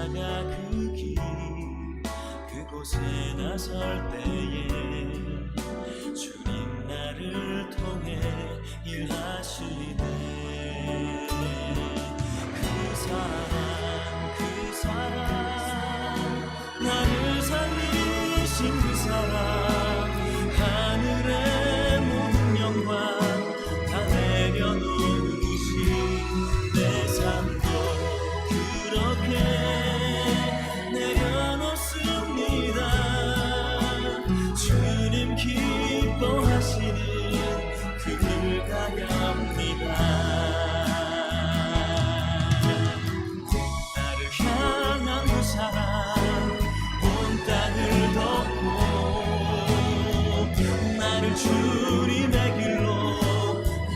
십자가 그 길 그곳에 나설 때에 주님 나를 통해 일하시네. 그 사랑 나를 살리신 그 사랑 하늘의 모든 영광 다 내려놓으신 내 삶도 그렇게 내려놓습니다. 주님 기뻐하시는 그 길 가렵니다. 주님의 길로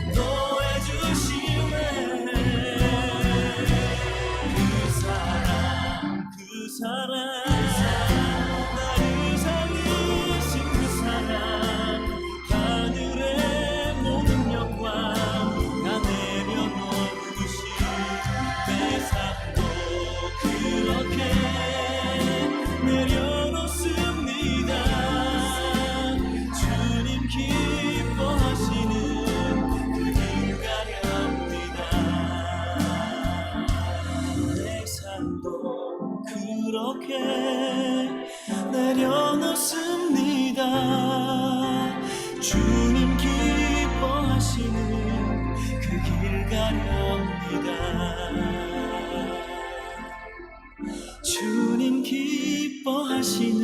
인도해 주시네. 그 사랑 나를 살리신 그 사랑 하늘의 모든 영광 다 내려놓으신 내 삶도 그렇게 내려놓습니다. 기뻐하시는 그 길 가렵니다. 내 삶도 그렇게 내려놓습니다. 주님 기뻐하시는 그 길 가렵니다. 주님 기뻐하시는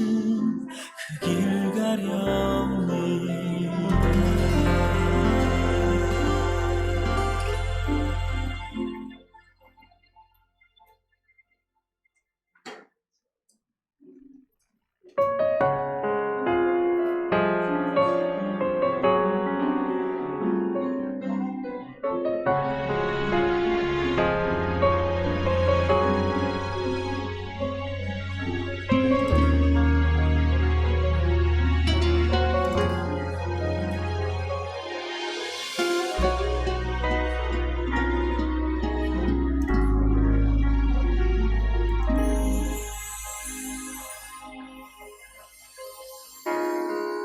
그 길 가렵니다.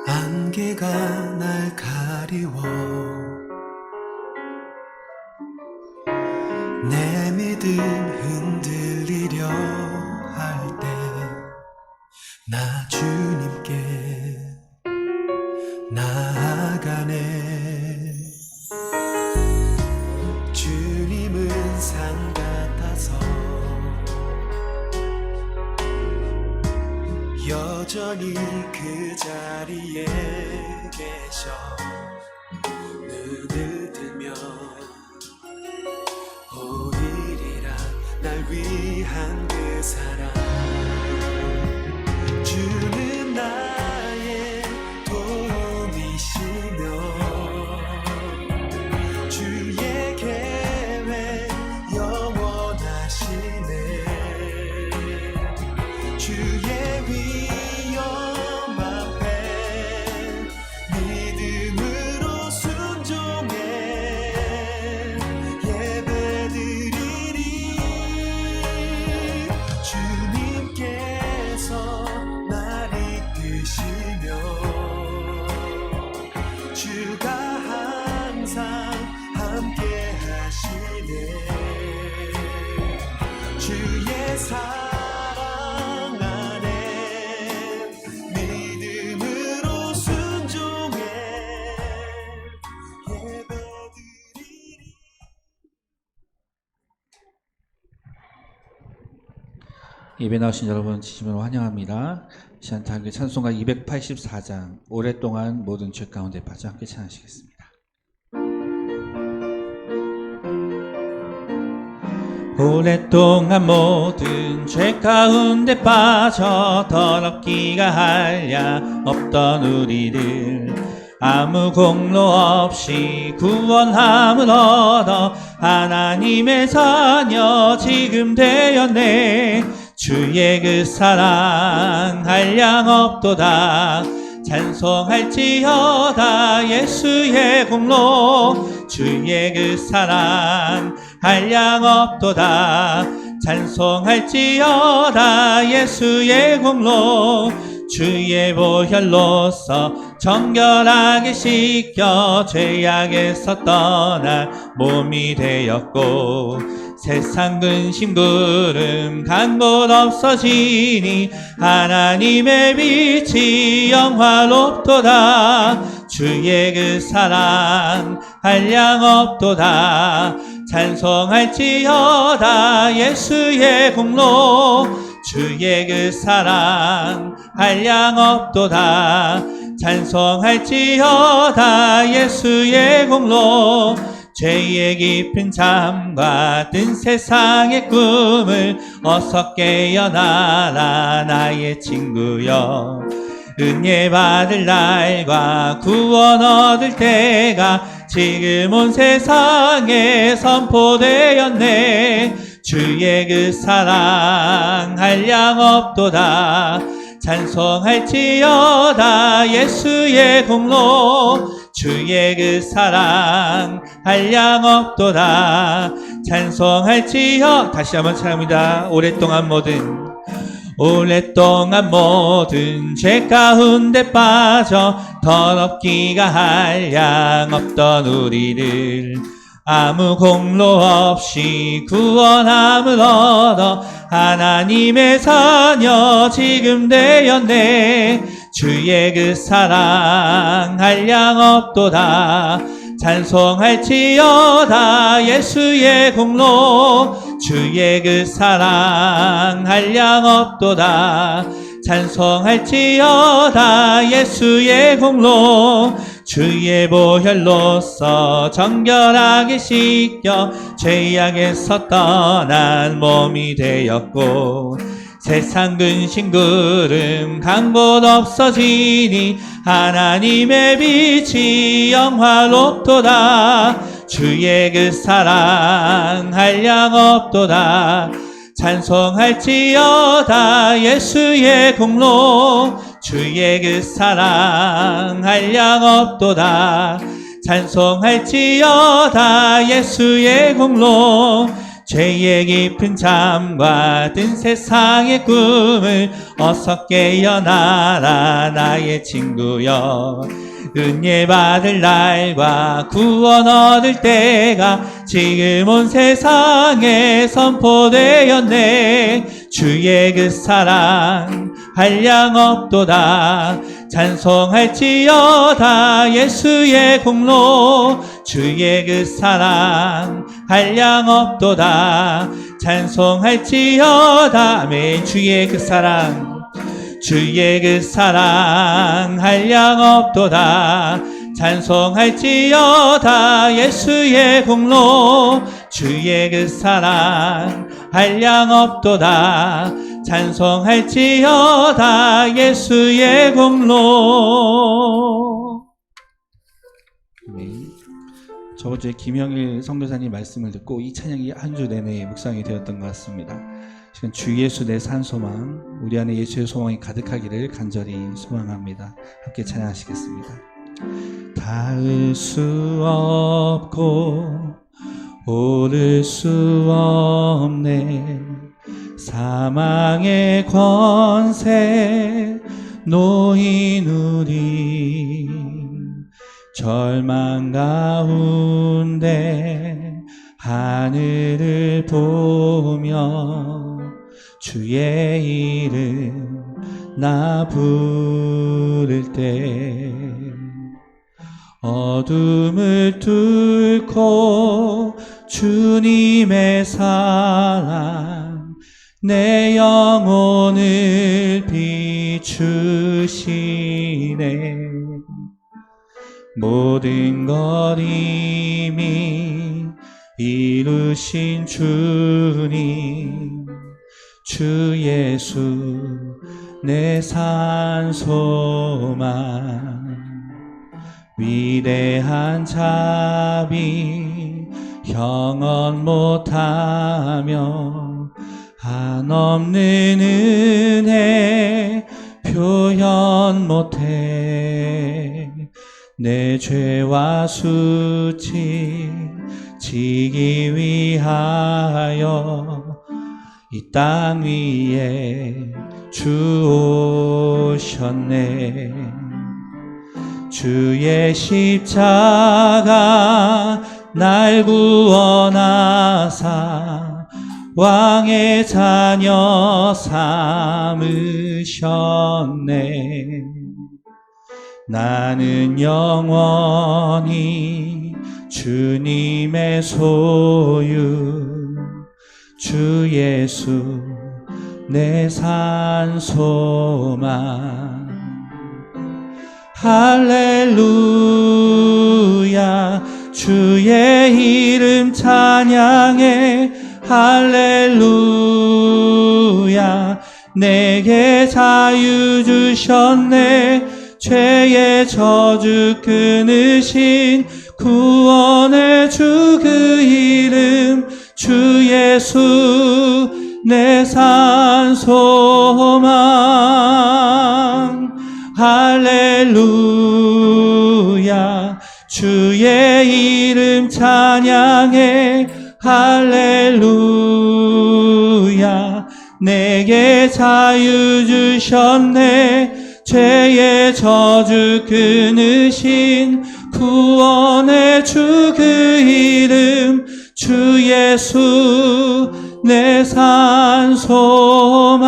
안개가 날 가리워 내 믿음 흔들리려 할 때 나 주님께 나아가네. 주님은 산 같아서 여전히 그 자리에 계셔. 눈을 뜨면 보이리라 날 위한 그 사랑. 주는 나의 도움이시며 주의 계획 영원하시네. 주의 위엄 앞에 믿음으로 순종해 예배드리리. 주님께서 날 이끄시며 주가 항상 함께 하시네. 주의 사랑 안에 믿음으로 순종해 예배드리리. 예배 나오신 여러분 진심으로 환영합니다. 시간 함께 찬송가 284장 오랫동안 모든 죄 가운데 빠져 함께 찬양하시겠습니다. 오랫동안 모든 죄 가운데 빠져 더럽기가 할야 없던 우리를 아무 공로 없이 구원함을 얻어 하나님의 자녀 지금 되었네. 주의 그 사랑 한량 없도다. 찬송할지어다 예수의 공로. 주의 그 사랑 한량 없도다. 찬송할지어다 예수의 공로 주의 보혈로서 정결하게 씻겨 죄악에서 떠나 몸이 되었고 세상 근심 구름 간 곳 없어지니 하나님의 빛이 영화롭도다 주의 그 사랑 한량없도다 찬송할지어다 예수의 공로 주의 그 사랑 한량없도다 찬송할지어다 예수의 공로 죄의 깊은 잠과 뜬 세상의 꿈을 어서 깨어나라 나의 친구여 은혜 받을 날과 구원 얻을 때가 지금 온 세상에 선포되었네 주의 그 사랑 한량없도다 찬송할지어다 예수의 공로 주의 그 사랑 한량없도다 찬송할지어 다시 한번 찬양합니다. 오랫동안 모든 죄 가운데 빠져 더럽기가 한량없던 우리를 아무 공로 없이 구원함을 얻어 하나님의 자녀 지금 되었네 주의 그 사랑 한량없도다 찬송할지어다 예수의 공로 주의 그 사랑 한량없도다 찬송할지어다 예수의 공로 주의 보혈로서 정결하게 씻겨 죄악에서 떠난 몸이 되었고 세상 근심 구름 간 곳 없어지니 하나님의 빛이 영화롭도다 주의 그 사랑 한량없도다 찬송할지어다 예수의 공로 주의 그 사랑 한량없도다 찬송할지어다 예수의 공로 죄의 깊은 잠과 뜬 세상의 꿈을 어서 깨어나라 나의 친구여 은혜 받을 날과 구원 얻을 때가 지금 온 세상에 선포되었네 주의 그 사랑 한량없도다 찬송할지어다 예수의 공로 주의 그 사랑 한량없도다 찬송할지어다 아멘 주의 그 사랑 한량없도다 찬송할지어다 예수의 공로 주의 그 사랑 한량없도다 찬송할지어다 예수의 공로 아멘. 저번 주에 김영일 선교사님 말씀을 듣고 이 찬양이 한 주 내내 묵상이 되었던 것 같습니다. 지금 주 예수 내 산 소망 우리 안에 예수의 소망이 가득하기를 간절히 소망합니다. 함께 찬양하시겠습니다. 닿을 수 없고 오를 수 없네 사망의 권세 놓인 우리 절망 가운데 하늘을 보며 주의 이름 나 부를 때 어둠을 뚫고 주님의 사랑 내 영혼을 비추시네 모든 것 이미 이루신 주님 주 예수 내 산 소망 위대한 자비 형언 못하며 한없는 은혜 표현 못해 내 죄와 수치 지기 위하여 이 땅 위에 주 오셨네. 주의 십자가 날 구원하사 왕의 자녀 삼으셨네. 나는 영원히 주님의 소유, 주 예수 내 산 소망. 할렐루야 주의 이름 찬양해. 할렐루야 내게 자유 주셨네. 죄의 저주 끊으신 구원의 주 그 이름 주 예수 내 산 소망. 할렐루야 주의 이름 찬양해. 할렐루야 내게 자유 주셨네. 죄의 저주 끊으신 구원의 주 그 이름 주 예수 내 산 소망.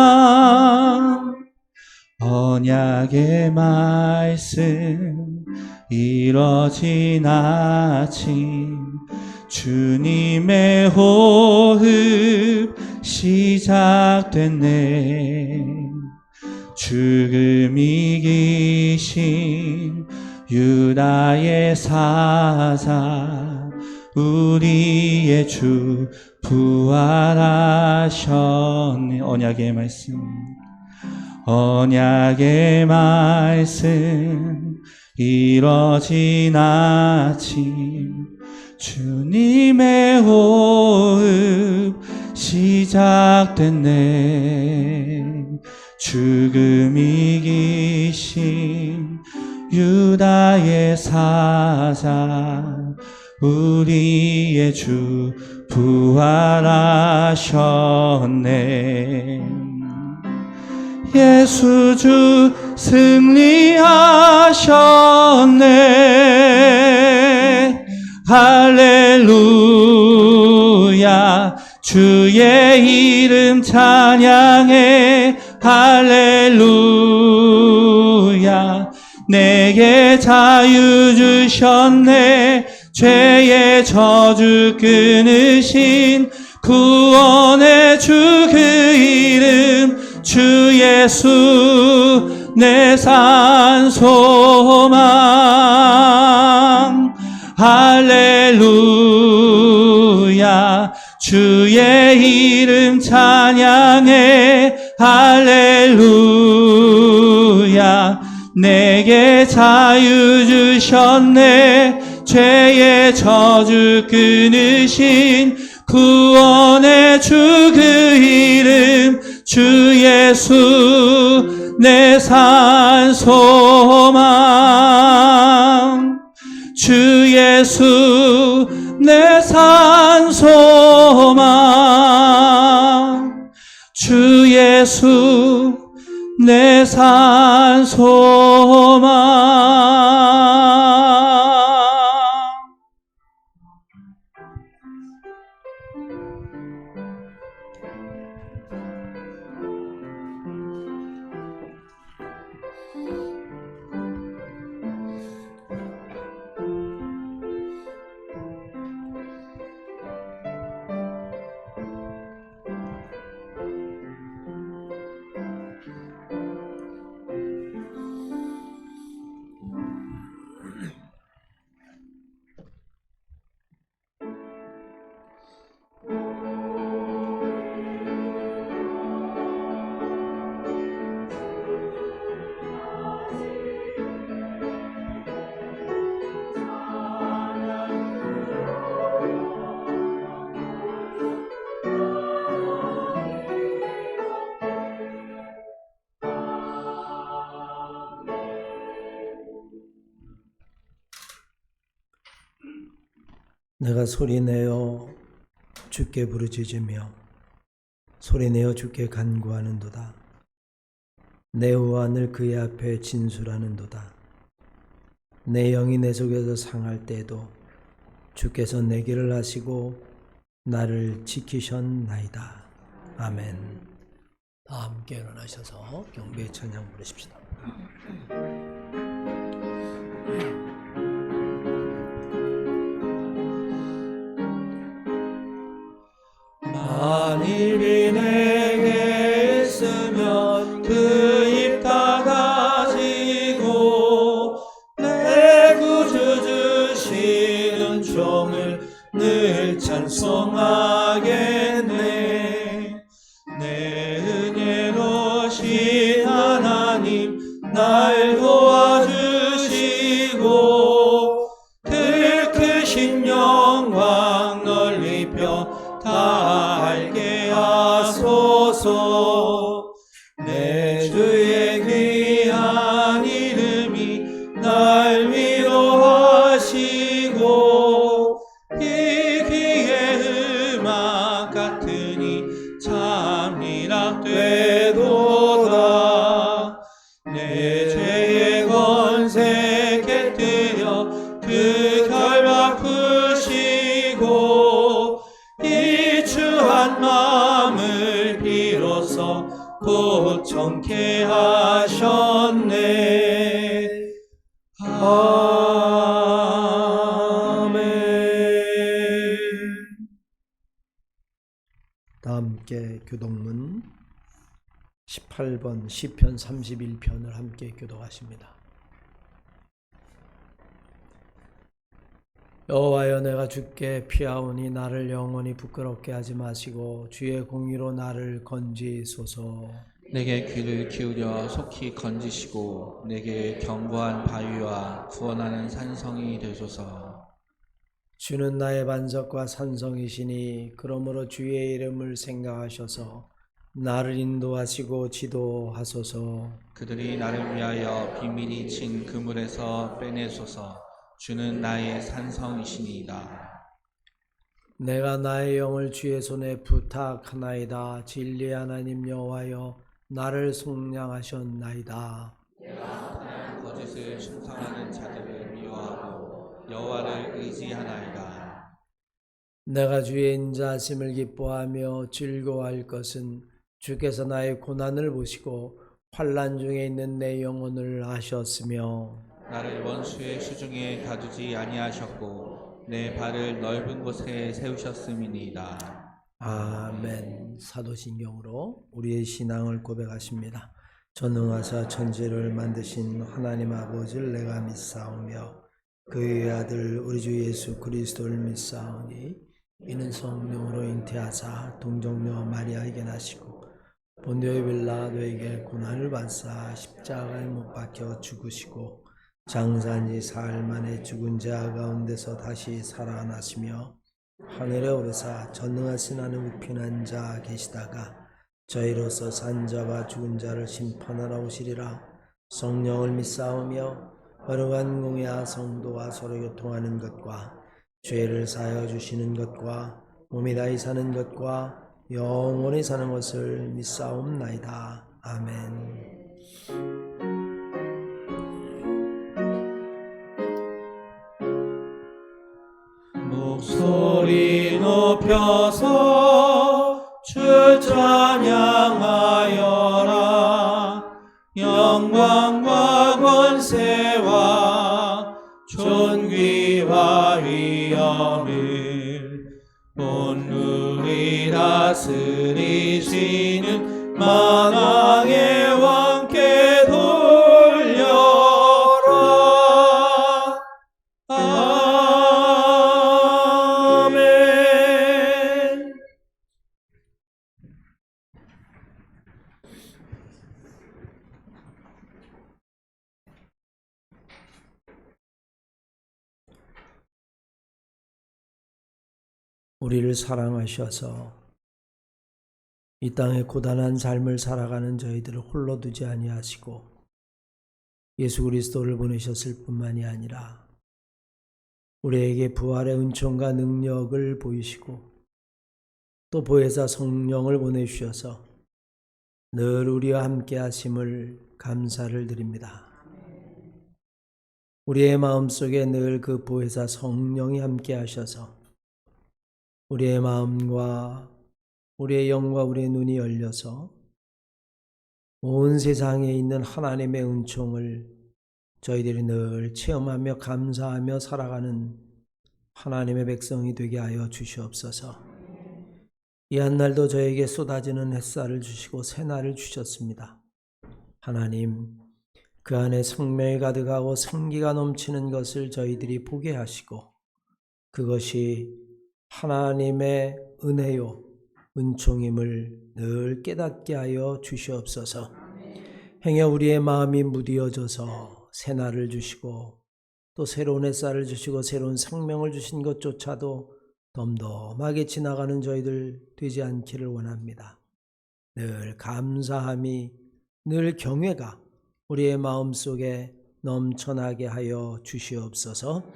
언약의 말씀 이뤄진 아침, 주님의 호흡 시작됐네. 죽음 이기신 유다의 사자 우리의 주 부활하셨네. 언약의 말씀, 언약의 말씀 이뤄진 아침, 주님의 호흡 시작됐네. 죽음 이기신 유다의 사자 우리의 주 부활하셨네. 예수 주 승리하셨네. 할렐루야 주의 이름 찬양해. 할렐루야 내게 자유 주셨네. 죄의 저주 끊으신 구원의 주 그 이름 주 예수 내 산 소망. 할렐루야 주의 이름 찬양해. 할렐루야 내게 자유 주셨네. 죄의 저주 끊으신 구원의 주 그 이름 주 예수 내 산 소망. 주 예수 내 산 소망. 주 예수 내 산 소망. 내가 소리내어 주께 부르짖으며 소리내어 주께 간구하는도다. 내 우환을 그의 앞에 진술하는도다. 내 영이 내 속에서 상할 때에도 주께서 내 길을 하시고 나를 지키셨나이다. 아멘. 다 함께 일어나셔서 경배의 찬양 부르십시다. 만일이 내게 있으면 그 입 다 가지고 내 구주 주시는 종을 늘 찬송하겠네. 내 은혜로신 하나님 날 도와주시고 그 크신 영광 널리 펴 다 알게 하소서. 내 주의 귀한 이름이 날 위로하시고 이 귀의 음악 같으니 참 리락되도다. 내 죄의 권세 깨뜨려 그 결박 푸시고 이 추한 마음을 비로소 고청케 하셨네. 아멘. 다 함께 교독문 18번 시편 31편을 함께 교독하십니다. 여호와여, 내가 주께 피하오니 나를 영원히 부끄럽게 하지 마시고 주의 공의로 나를 건지소서. 내게 귀를 기울여 속히 건지시고 내게 견고한 바위와 구원하는 산성이 되소서. 주는 나의 반석과 산성이시니 그러므로 주의 이름을 생각하셔서 나를 인도하시고 지도하소서. 그들이 나를 위하여 비밀이 친 그물에서 빼내소서. 주는 나의 산성이시니이다. 내가 나의 영을 주의 손에 부탁하나이다. 진리의 하나님 여호와여, 나를 속량하셨나이다. 거짓을 충성하는 자들을 미워하고 여호와를 의지하나이다. 내가 주의 인자하심을 기뻐하며 즐거워할 것은 주께서 나의 고난을 보시고 환난 중에 있는 내 영혼을 아셨으며 나를 원수의 수중에 가두지 아니하셨고 내 발을 넓은 곳에 세우셨음이니이다. 아멘. 사도신경으로 우리의 신앙을 고백하십니다. 전능하사 천지를 만드신 하나님 아버지를 내가 믿사오며 그의 아들 우리 주 예수 그리스도를 믿사오니 이는 성령으로 잉태하사 동정녀 마리아에게 나시고 본디오 빌라도에게 고난을 받사 십자가에 못 박혀 죽으시고 장사한 지 사흘 만에 죽은 자 가운데서 다시 살아나시며 하늘에 오르사 전능하신 하늘 우편한 자 계시다가 저희로서 산 자와 죽은 자를 심판하러 오시리라. 성령을 믿사오며 거룩한 공의와 성도와 서로 교통하는 것과 죄를 사하여 주시는 것과 몸이 다히 사는 것과 영원히 사는 것을 믿사옵나이다. 아멘. 목소리 높여서 주 찬양하여라. 영광과 권세와 존귀와 위엄을 온누리 다스리시는 만왕의 왕께 돌려라. 아멘. 우리를 사랑하셔서 이 땅에 고단한 삶을 살아가는 저희들을 홀로 두지 아니하시고 예수 그리스도를 보내셨을 뿐만이 아니라 우리에게 부활의 은총과 능력을 보이시고 또 보혜사 성령을 보내주셔서 늘 우리와 함께 하심을 감사를 드립니다. 우리의 마음속에 늘 그 보혜사 성령이 함께 하셔서 우리의 마음과 우리의 영과 우리의 눈이 열려서 온 세상에 있는 하나님의 은총을 저희들이 늘 체험하며 감사하며 살아가는 하나님의 백성이 되게 하여 주시옵소서. 이 한날도 저에게 쏟아지는 햇살을 주시고 새날을 주셨습니다. 하나님, 그 안에 생명이 가득하고 생기가 넘치는 것을 저희들이 보게 하시고 그것이 하나님의 은혜요 은총임을 늘 깨닫게 하여 주시옵소서. 행여 우리의 마음이 무디어져서 새날을 주시고 또 새로운 햇살을 주시고 새로운 생명을 주신 것조차도 덤덤하게 지나가는 저희들 되지 않기를 원합니다. 늘 감사함이 늘 경외가 우리의 마음속에 넘쳐나게 하여 주시옵소서.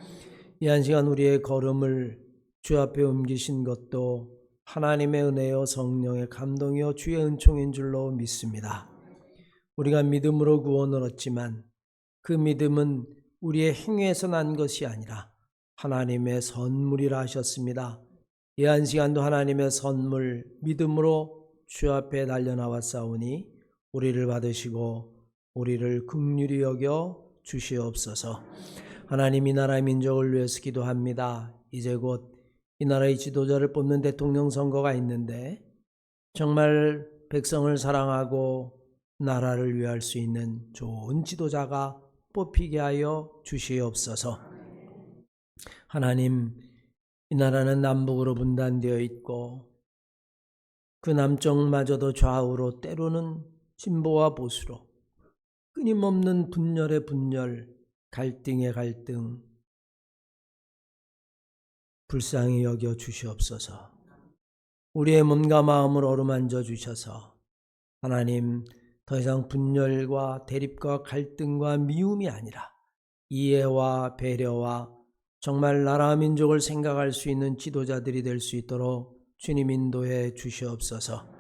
이 한 시간 우리의 걸음을 주 앞에 옮기신 것도 하나님의 은혜요 성령의 감동이요 주의 은총인 줄로 믿습니다. 우리가 믿음으로 구원을 얻지만 그 믿음은 우리의 행위에서 난 것이 아니라 하나님의 선물이라 하셨습니다. 이 한 시간도 하나님의 선물 믿음으로 주 앞에 달려나왔사오니 우리를 받으시고 우리를 긍휼히 여겨 주시옵소서. 하나님, 이 나라의 민족을 위해서 기도합니다. 이제 곧 이 나라의 지도자를 뽑는 대통령 선거가 있는데 정말 백성을 사랑하고 나라를 위할 수 있는 좋은 지도자가 뽑히게 하여 주시옵소서. 하나님, 이 나라는 남북으로 분단되어 있고 그 남쪽마저도 좌우로 때로는 진보와 보수로 끊임없는 분열의 분열, 갈등의 갈등, 불쌍히 여겨 주시옵소서. 우리의 몸과 마음을 어루만져 주셔서 하나님, 더 이상 분열과 대립과 갈등과 미움이 아니라 이해와 배려와 정말 나라와 민족을 생각할 수 있는 지도자들이 될 수 있도록 주님 인도해 주시옵소서.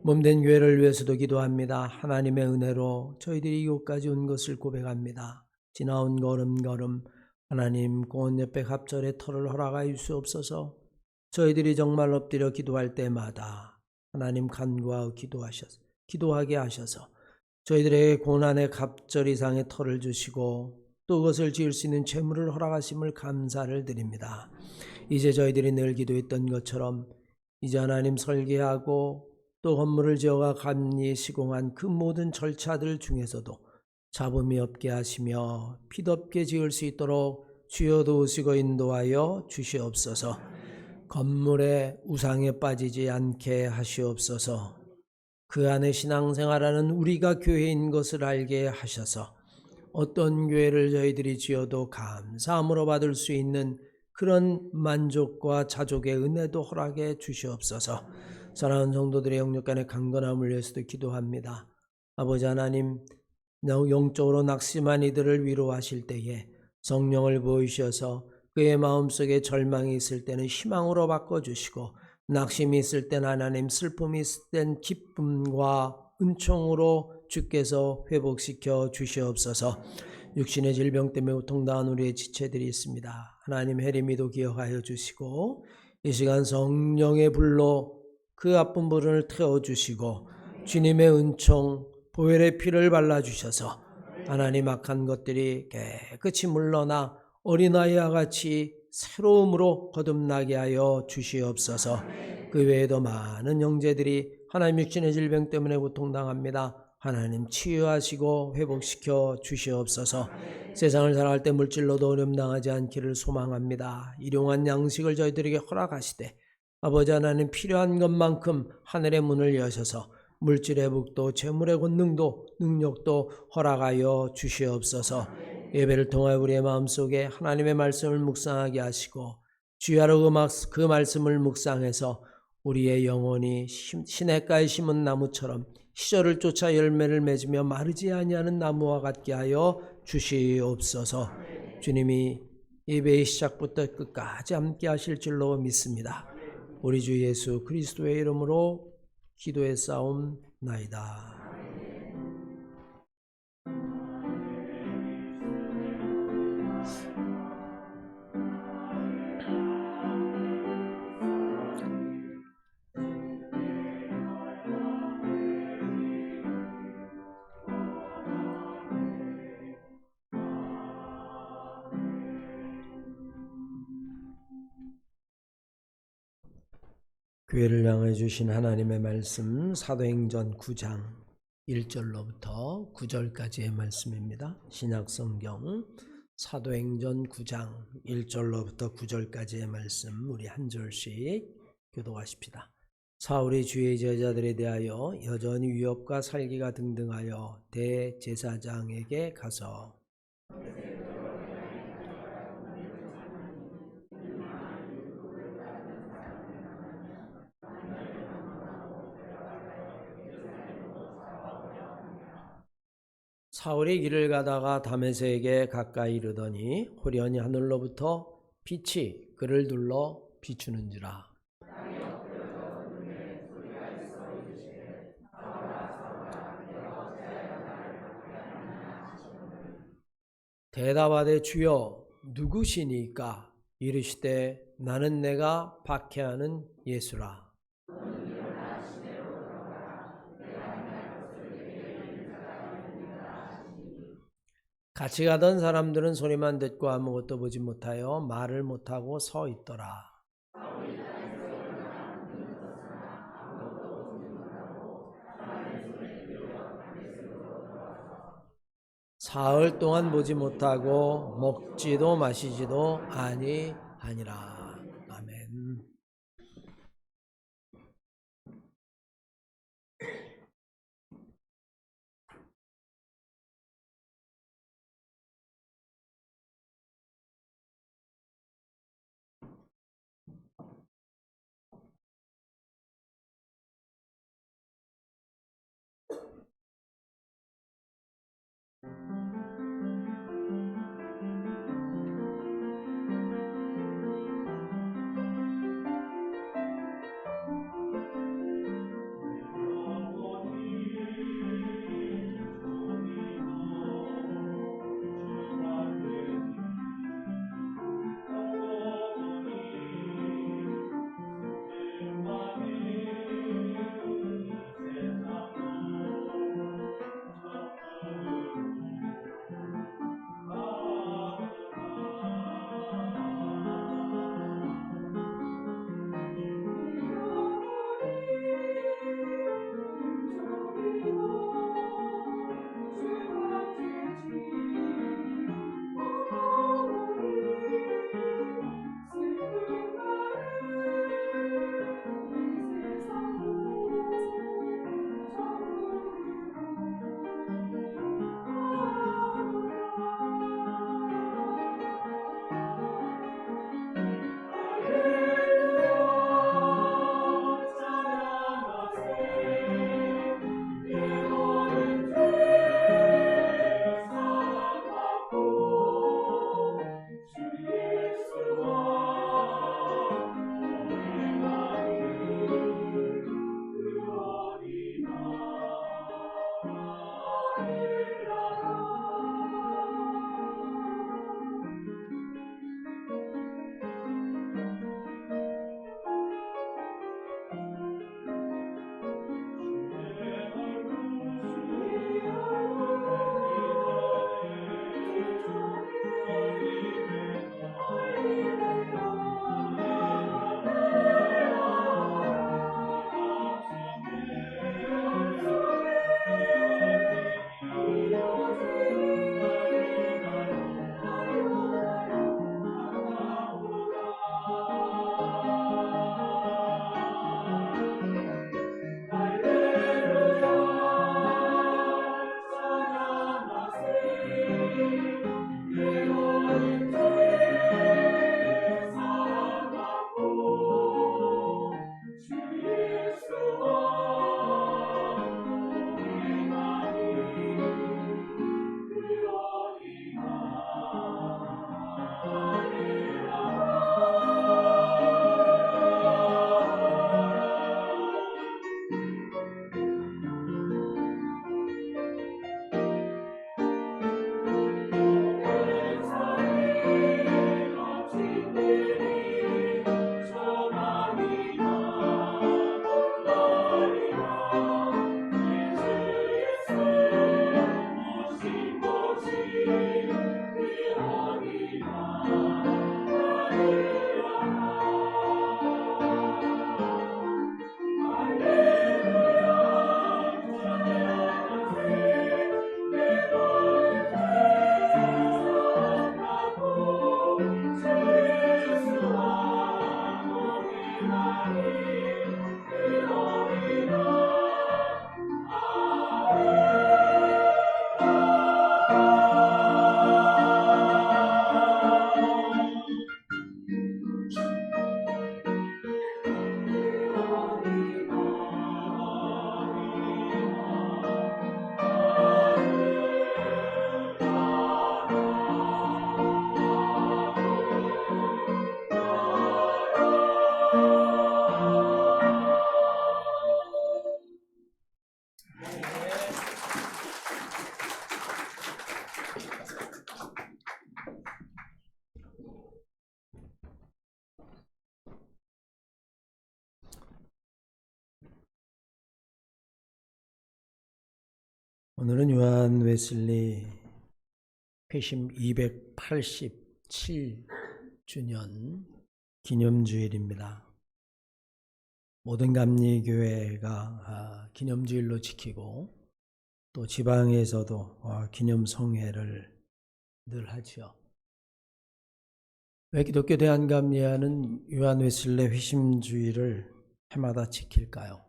몸된 교회를 위해서도 기도합니다. 하나님의 은혜로 저희들이 이곳까지 온 것을 고백합니다. 지나온 걸음걸음 하나님 공원 옆에 갑절의 터를 허락하여 주시옵소서. 저희들이 정말 엎드려 기도할 때마다 하나님 간구하고 기도하게 하셔서 저희들에게 고난의 갑절 이상의 터를 주시고 또 그것을 지을 수 있는 재물을 허락하심을 감사를 드립니다. 이제 저희들이 늘 기도했던 것처럼 이제 하나님 설계하고 또 건물을 지어가 감리 시공한 그 모든 절차들 중에서도 잡음이 없게 하시며 빛없게 지을 수 있도록 주여 도우시고 인도하여 주시옵소서. 건물의 우상에 빠지지 않게 하시옵소서. 그 안에 신앙생활하는 우리가 교회인 것을 알게 하셔서 어떤 교회를 저희들이 지어도 감사함으로 받을 수 있는 그런 만족과 자족의 은혜도 허락해 주시옵소서. 사랑하는 성도들의 영육간의 강건함을 위해서도 기도합니다. 아버지 하나님, 영적으로 낙심한 이들을 위로하실 때에 성령을 보이셔서 그의 마음속에 절망이 있을 때는 희망으로 바꿔주시고 낙심이 있을 때는 하나님, 슬픔이 있을 땐 기쁨과 은총으로 주께서 회복시켜 주시옵소서. 육신의 질병 때문에 고통당한 우리의 지체들이 있습니다. 하나님, 해림이도 기억하여 주시고 이 시간 성령의 불로 그 아픈 burden을 태워주시고 주님의 은총 보혈의 피를 발라주셔서 하나님, 악한 것들이 깨끗이 물러나 어린아이와 같이 새로움으로 거듭나게 하여 주시옵소서. 그 외에도 많은 형제들이 하나님 육신의 질병 때문에 고통당합니다. 하나님, 치유하시고 회복시켜 주시옵소서. 세상을 살아갈 때 물질로도 어려움 당하지 않기를 소망합니다. 일용한 양식을 저희들에게 허락하시되 아버지 하나님, 필요한 것만큼 하늘의 문을 여셔서 물질의 복도 재물의 권능도 능력도 허락하여 주시옵소서. 예배를 통하여 우리의 마음속에 하나님의 말씀을 묵상하게 하시고 주야로 그 말씀을 묵상해서 우리의 영혼이 시냇가에 심은 나무처럼 시절을 쫓아 열매를 맺으며 마르지 아니하는 나무와 같게 하여 주시옵소서. 주님이 예배의 시작부터 끝까지 함께 하실 줄로 믿습니다. 우리 주 예수 그리스도의 이름으로 기도에 싸움나이다. 교회를 향해 주신 하나님의 말씀 사도행전 9장 1절로부터 9절까지의 말씀입니다. 신약성경 사도행전 9장 1절로부터 9절까지의 말씀 우리 한 절씩 교독하십시다. 사울이 주의 제자들에 대하여 여전히 위협과 살기가 등등하여 대제사장에게 가서 사울이 길을 가다가 다메섹에 가까이 이르더니 호련히 하늘로부터 빛이 그를 둘러 비추는지라. 대답하되 주여 누구시니까? 이르시되 나는 내가 박해하는 예수라. 같이 가던 사람들은 소리만 듣고 아무것도 보지 못하여 말을 못하고 서 있더라. 사흘 동안 보지 못하고 먹지도 마시지도 아니하니라. 아멘. 오늘은 요한 웨슬리 회심 287주년 기념주일입니다. 모든 감리교회가 기념주일로 지키고 또 지방에서도 기념성회를 늘 하죠. 왜 기독교 대한감리회는 요한 웨슬리 회심주일을 해마다 지킬까요?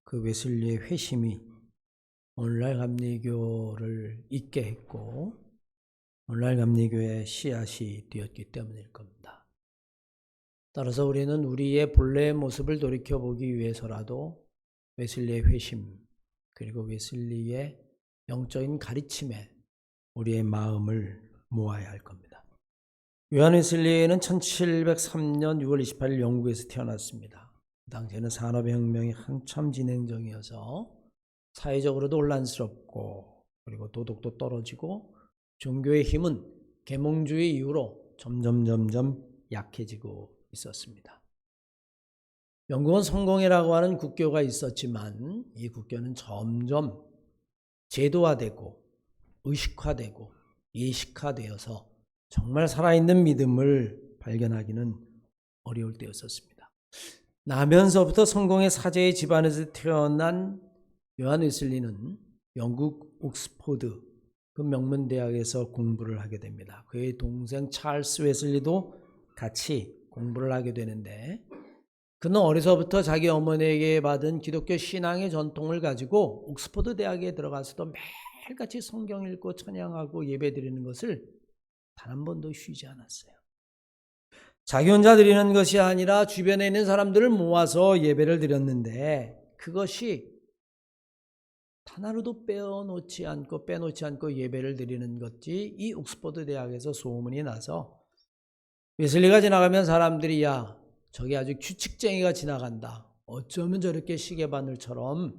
그 웨슬리의 회심이 오늘날 감리교를 있게 했고 오늘날 감리교의 씨앗이 되었기 때문일 겁니다. 따라서 우리는 우리의 본래의 모습을 돌이켜보기 위해서라도 웨슬리의 회심 그리고 웨슬리의 영적인 가르침에 우리의 마음을 모아야 할 겁니다. 요한 웨슬리는 1703년 6월 28일 영국에서 태어났습니다. 그 당시에는 산업혁명이 한참 진행 중이어서 사회적으로도 혼란스럽고 그리고 도덕도 떨어지고 종교의 힘은 계몽주의 이후로 점점 약해지고 있었습니다. 영국은 성공회라고 하는 국교가 있었지만 이 국교는 점점 제도화되고 의식화되고 예식화되어서 정말 살아있는 믿음을 발견하기는 어려울 때였었습니다. 나면서부터 성공의 사제의 집안에서 태어난 요한 웨슬리는 영국 옥스포드 그 명문대학에서 공부를 하게 됩니다. 그의 동생 찰스 웨슬리도 같이 공부를 하게 되는데 그는 어려서부터 자기 어머니에게 받은 기독교 신앙의 전통을 가지고 옥스포드 대학에 들어가서도 매일같이 성경 읽고 찬양하고 예배드리는 것을 단 한 번도 쉬지 않았어요. 자기 혼자 드리는 것이 아니라 주변에 있는 사람들을 모아서 예배를 드렸는데 그것이 단 하루도 빼놓지 않고 예배를 드리는 것이 이 옥스포드 대학에서 소문이 나서 웨슬리가 지나가면 사람들이 야 저기 아주 규칙쟁이가 지나간다. 어쩌면 저렇게 시계바늘처럼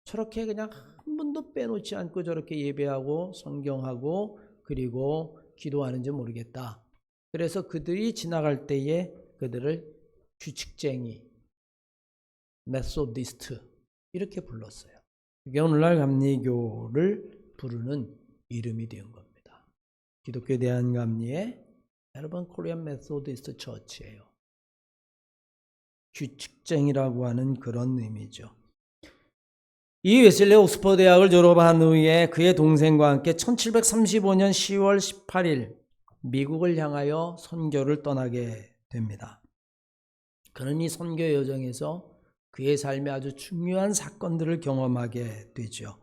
저렇게 그냥 한 번도 빼놓지 않고 저렇게 예배하고 성경하고 그리고 기도하는지 모르겠다. 그래서 그들이 지나갈 때에 그들을 규칙쟁이, 메소디스트 이렇게 불렀어요. 그게 오늘날 감리교를 부르는 이름이 된 겁니다. 기독교 대한감리회 여러분 코리안 메소디스트 처치예요. 규칙쟁이라고 하는 그런 의미죠. 이 웨슬리 옥스퍼드 대학을 졸업한 후에 그의 동생과 함께 1735년 10월 18일 미국을 향하여 선교를 떠나게 됩니다. 그는 이 선교 여정에서 그의 삶에 아주 중요한 사건들을 경험하게 되죠.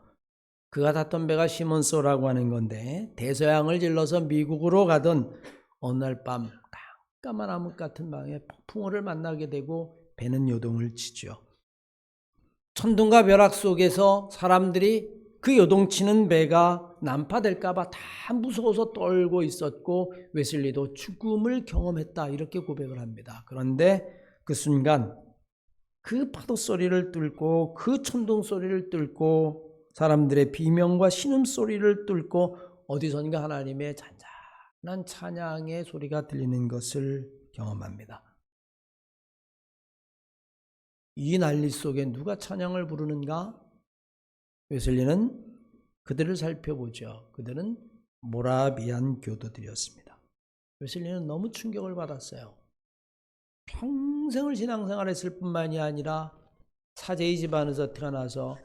그가 탔던 배가 시몬소라고 하는 건데 대서양을 질러서 미국으로 가던 어느 날 밤 깜깜한 암흑 같은 방에 폭풍우를 만나게 되고 배는 요동을 치죠. 천둥과 벼락 속에서 사람들이 그 요동치는 배가 난파될까 봐 다 무서워서 떨고 있었고 웨슬리도 죽음을 경험했다 이렇게 고백을 합니다. 그런데 그 순간 그 파도 소리를 뚫고 그 천둥 소리를 뚫고 사람들의 비명과 신음소리를 뚫고 어디선가 하나님의 잔잔한 찬양의 소리가 들리는 것을 경험합니다. 이 난리 속에 누가 찬양을 부르는가? 웨슬리는 그들을 살펴보죠. 그들은 모라비안 교도들이었습니다. 웨슬리는 너무 충격을 받았어요. 평생을 신앙생활했을 뿐만이 아니라 사제의 집안에서 태어나서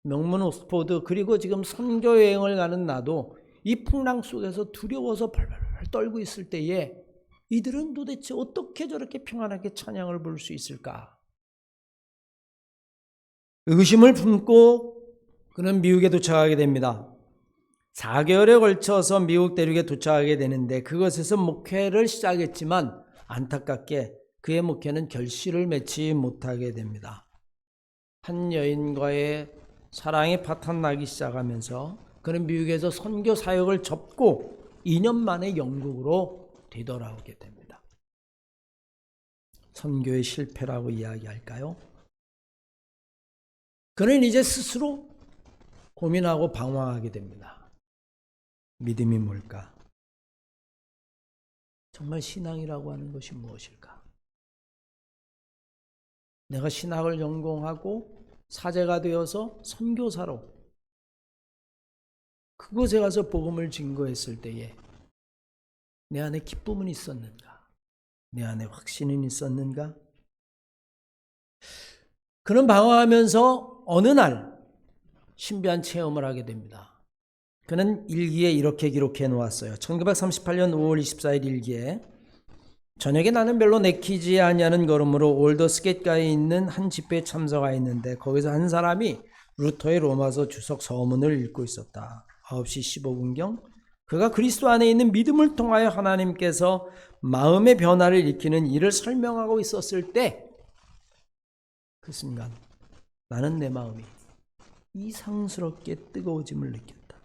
명문 옥스포드 그리고 지금 선교여행을 가는 나도 이 풍랑 속에서 두려워서 벌벌 떨고 있을 때에 이들은 도대체 어떻게 저렇게 평안하게 찬양을 부를 수 있을까? 의심을 품고 그는 미국에 도착하게 됩니다. 4개월에 걸쳐서 미국 대륙에 도착하게 되는데 그것에서 목회를 시작했지만 안타깝게 그의 목회는 결실을 맺지 못하게 됩니다. 한 여인과의 사랑이 파탄나기 시작하면서 그는 미국에서 선교 사역을 접고 2년 만에 영국으로 되돌아오게 됩니다. 선교의 실패라고 이야기할까요? 그는 이제 스스로 고민하고 방황하게 됩니다. 믿음이 뭘까? 정말 신앙이라고 하는 것이 무엇일까? 내가 신학을 전공하고 사제가 되어서 선교사로 그곳에 가서 복음을 증거했을 때에 내 안에 기쁨은 있었는가? 내 안에 확신은 있었는가? 그는 방황하면서 어느 날 신비한 체험을 하게 됩니다. 그는 일기에 이렇게 기록해 놓았어요. 1938년 5월 24일 일기에 저녁에 나는 별로 내키지 아니하는 걸음으로 올더스게이트가에 있는 한 집회에 참석하였는데 거기서 한 사람이 루터의 로마서 주석 서문을 읽고 있었다. 9시 15분경 그가 그리스도 안에 있는 믿음을 통하여 하나님께서 마음의 변화를 일으키는 일을 설명하고 있었을 때 그 순간 나는 내 마음이 이상스럽게 뜨거워짐을 느꼈다.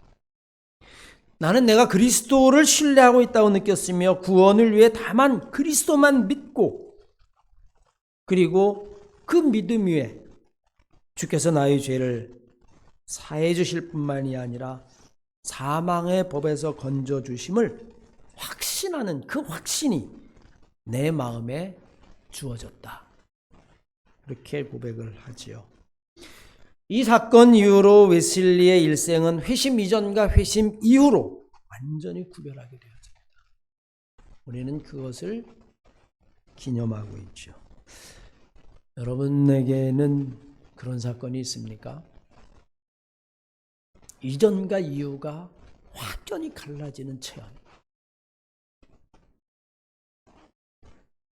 나는 내가 그리스도를 신뢰하고 있다고 느꼈으며 구원을 위해 다만 그리스도만 믿고 그리고 그 믿음 위에 주께서 나의 죄를 사해 주실 뿐만이 아니라 사망의 법에서 건져 주심을 확신하는 그 확신이 내 마음에 주어졌다. 그렇게 고백을 하지요. 이 사건 이후로 웨슬리의 일생은 회심 이전과 회심 이후로 완전히 구별하게 되었습니다. 우리는 그것을 기념하고 있죠. 여러분에게는 그런 사건이 있습니까? 이전과 이후가 확연히 갈라지는 체험.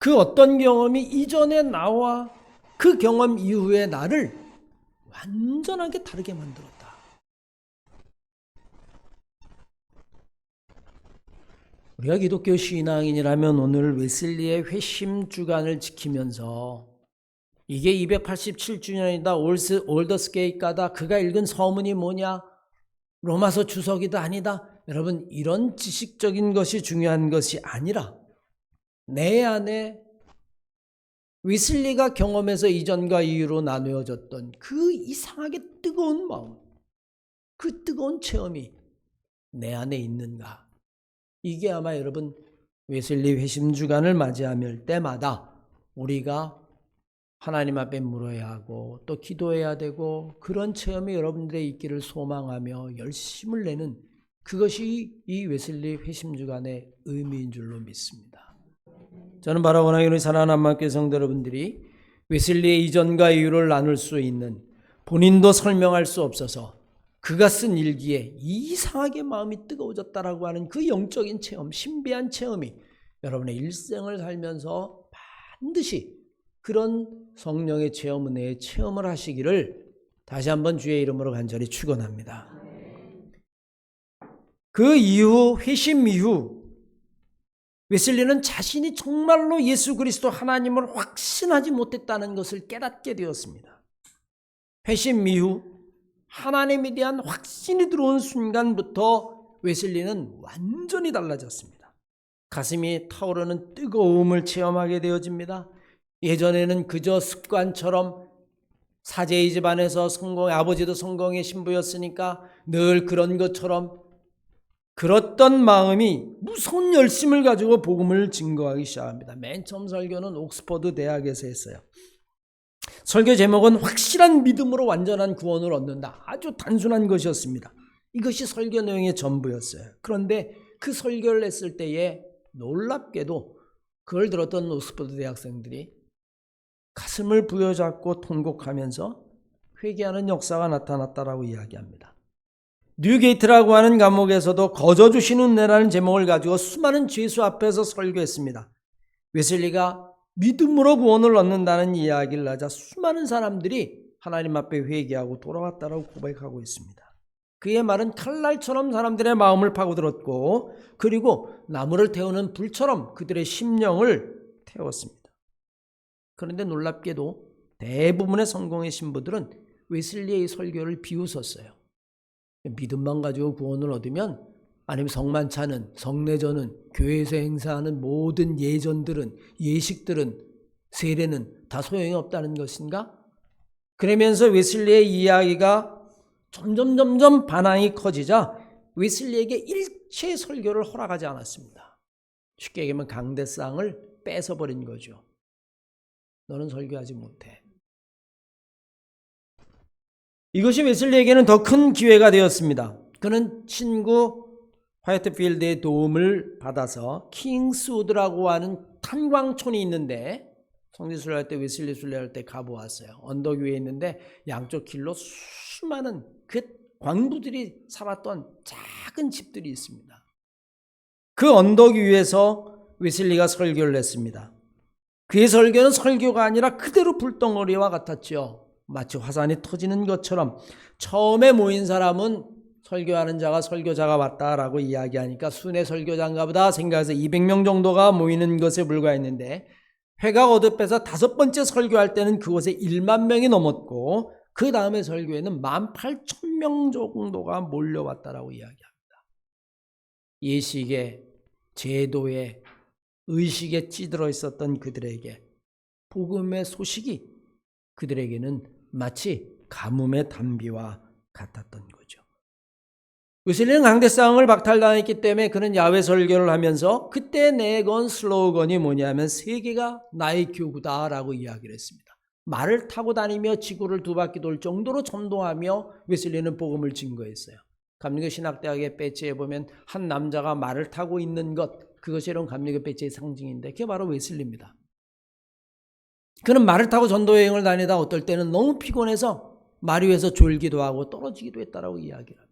그 어떤 경험이 이전에 나와 그 경험 이후에 나를 완전하게 다르게 만들었다. 우리가 기독교 신앙인이라면 오늘 웨슬리의 회심 주간을 지키면서 이게 287주년이다. 올더스게이트가다. 그가 읽은 서문이 뭐냐? 로마서 주석이다 아니다. 여러분 이런 지식적인 것이 중요한 것이 아니라 내 안에 웨슬리가 경험해서 이전과 이후로 나누어졌던 그 이상하게 뜨거운 마음, 그 뜨거운 체험이 내 안에 있는가? 이게 아마 여러분 웨슬리 회심주간을 맞이할 때마다 우리가 하나님 앞에 물어야 하고 또 기도해야 되고 그런 체험이 여러분들의 있기를 소망하며 열심을 내는 그것이 이 웨슬리 회심주간의 의미인 줄로 믿습니다. 저는 바라고나 우리 사랑하는 한마음교회 성도 여러분들이 웨슬리의 이전과 이후를 나눌 수 있는 본인도 설명할 수 없어서 그가 쓴 일기에 이상하게 마음이 뜨거워졌다라고 하는 그 영적인 체험, 신비한 체험이 여러분의 일생을 살면서 반드시 그런 성령의 체험, 은혜의 체험을 하시기를 다시 한번 주의 이름으로 간절히 축원합니다. 그 이후 회심 이후 웨슬리는 자신이 정말로 예수 그리스도 하나님을 확신하지 못했다는 것을 깨닫게 되었습니다. 회심 이후 하나님에 대한 확신이 들어온 순간부터 웨슬리는 완전히 달라졌습니다. 가슴이 타오르는 뜨거움을 체험하게 되어집니다. 예전에는 그저 습관처럼 사제의 집안에서 아버지도 성공의 신부였으니까 늘 그런 것처럼 그렇던 마음이 무서운 열심을 가지고 복음을 증거하기 시작합니다. 맨 처음 설교는 옥스퍼드 대학에서 했어요. 설교 제목은 확실한 믿음으로 완전한 구원을 얻는다. 아주 단순한 것이었습니다. 이것이 설교 내용의 전부였어요. 그런데 그 설교를 했을 때에 놀랍게도 그걸 들었던 옥스퍼드 대학생들이 가슴을 부여잡고 통곡하면서 회개하는 역사가 나타났다라고 이야기합니다. 뉴게이트라고 하는 감옥에서도 거저 주신 은혜라는 제목을 가지고 수많은 죄수 앞에서 설교했습니다. 웨슬리가 믿음으로 구원을 얻는다는 이야기를 하자 수많은 사람들이 하나님 앞에 회개하고 돌아왔다라고 고백하고 있습니다. 그의 말은 칼날처럼 사람들의 마음을 파고들었고 그리고 나무를 태우는 불처럼 그들의 심령을 태웠습니다. 그런데 놀랍게도 대부분의 성공의 신부들은 웨슬리의 설교를 비웃었어요. 믿음만 가지고 구원을 얻으면 아니면 성만찬은 성례전은 교회에서 행사하는 모든 예전들은 예식들은 세례는 다 소용이 없다는 것인가? 그러면서 웨슬리의 이야기가 점점 반항이 커지자 웨슬리에게 일체 설교를 허락하지 않았습니다. 쉽게 얘기하면 강대상을 뺏어버린 거죠. 너는 설교하지 못해. 이것이 웨슬리에게는 더 큰 기회가 되었습니다. 그는 친구 화이트필드의 도움을 받아서 킹스우드라고 하는 탄광촌이 있는데 성지순례할 때 웨슬리 순례할 때 가보았어요. 언덕 위에 있는데 양쪽 길로 수많은 그 광부들이 살았던 작은 집들이 있습니다. 그 언덕 위에서 웨슬리가 설교를 했습니다. 그의 설교는 설교가 아니라 그대로 불덩어리와 같았죠. 마치 화산이 터지는 것처럼 처음에 모인 사람은 설교하는 자가 설교자가 왔다라고 이야기하니까 순회 설교자인가 보다 생각해서 200명 정도가 모이는 것에 불과했는데 회가 거듭해서 5번째 설교할 때는 그곳에 1만 명이 넘었고 그 다음에 설교에는 18,000명 정도가 몰려왔다라고 이야기합니다. 예식에 제도에 의식에 찌들어 있었던 그들에게 복음의 소식이 그들에게는 마치 가뭄의 단비와 같았던 거죠. 웨슬리는 강대상을 박탈당했기 때문에 그는 야외 설교를 하면서 그때 내건 슬로건이 뭐냐면 세계가 나의 교구다라고 이야기를 했습니다. 말을 타고 다니며 지구를 2바퀴 돌 정도로 전도하며 웨슬리는 복음을 증거했어요. 감리교 신학대학의 배지에 보면 한 남자가 말을 타고 있는 것, 그것이 이런 감리교 배지의 상징인데 그게 바로 웨슬리입니다. 그는 말을 타고 전도여행을 다니다 어떨 때는 너무 피곤해서 말 위에서 졸기도 하고 떨어지기도 했다라고 이야기를 합니다.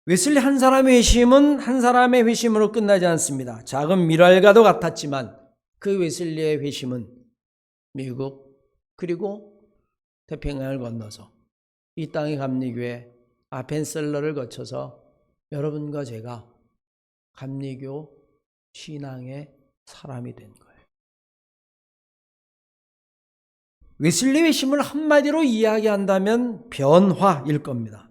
웨슬리 한 사람의 회심은 한 사람의 회심으로 끝나지 않습니다. 작은 밀알과도 같았지만 그 웨슬리의 회심은 미국 그리고 태평양을 건너서 이 땅의 감리교회 아펜셀러를 거쳐서 여러분과 제가 감리교 신앙의 사람이 된 거예요. 웨슬리 회심을 한마디로 이야기한다면 변화일 겁니다.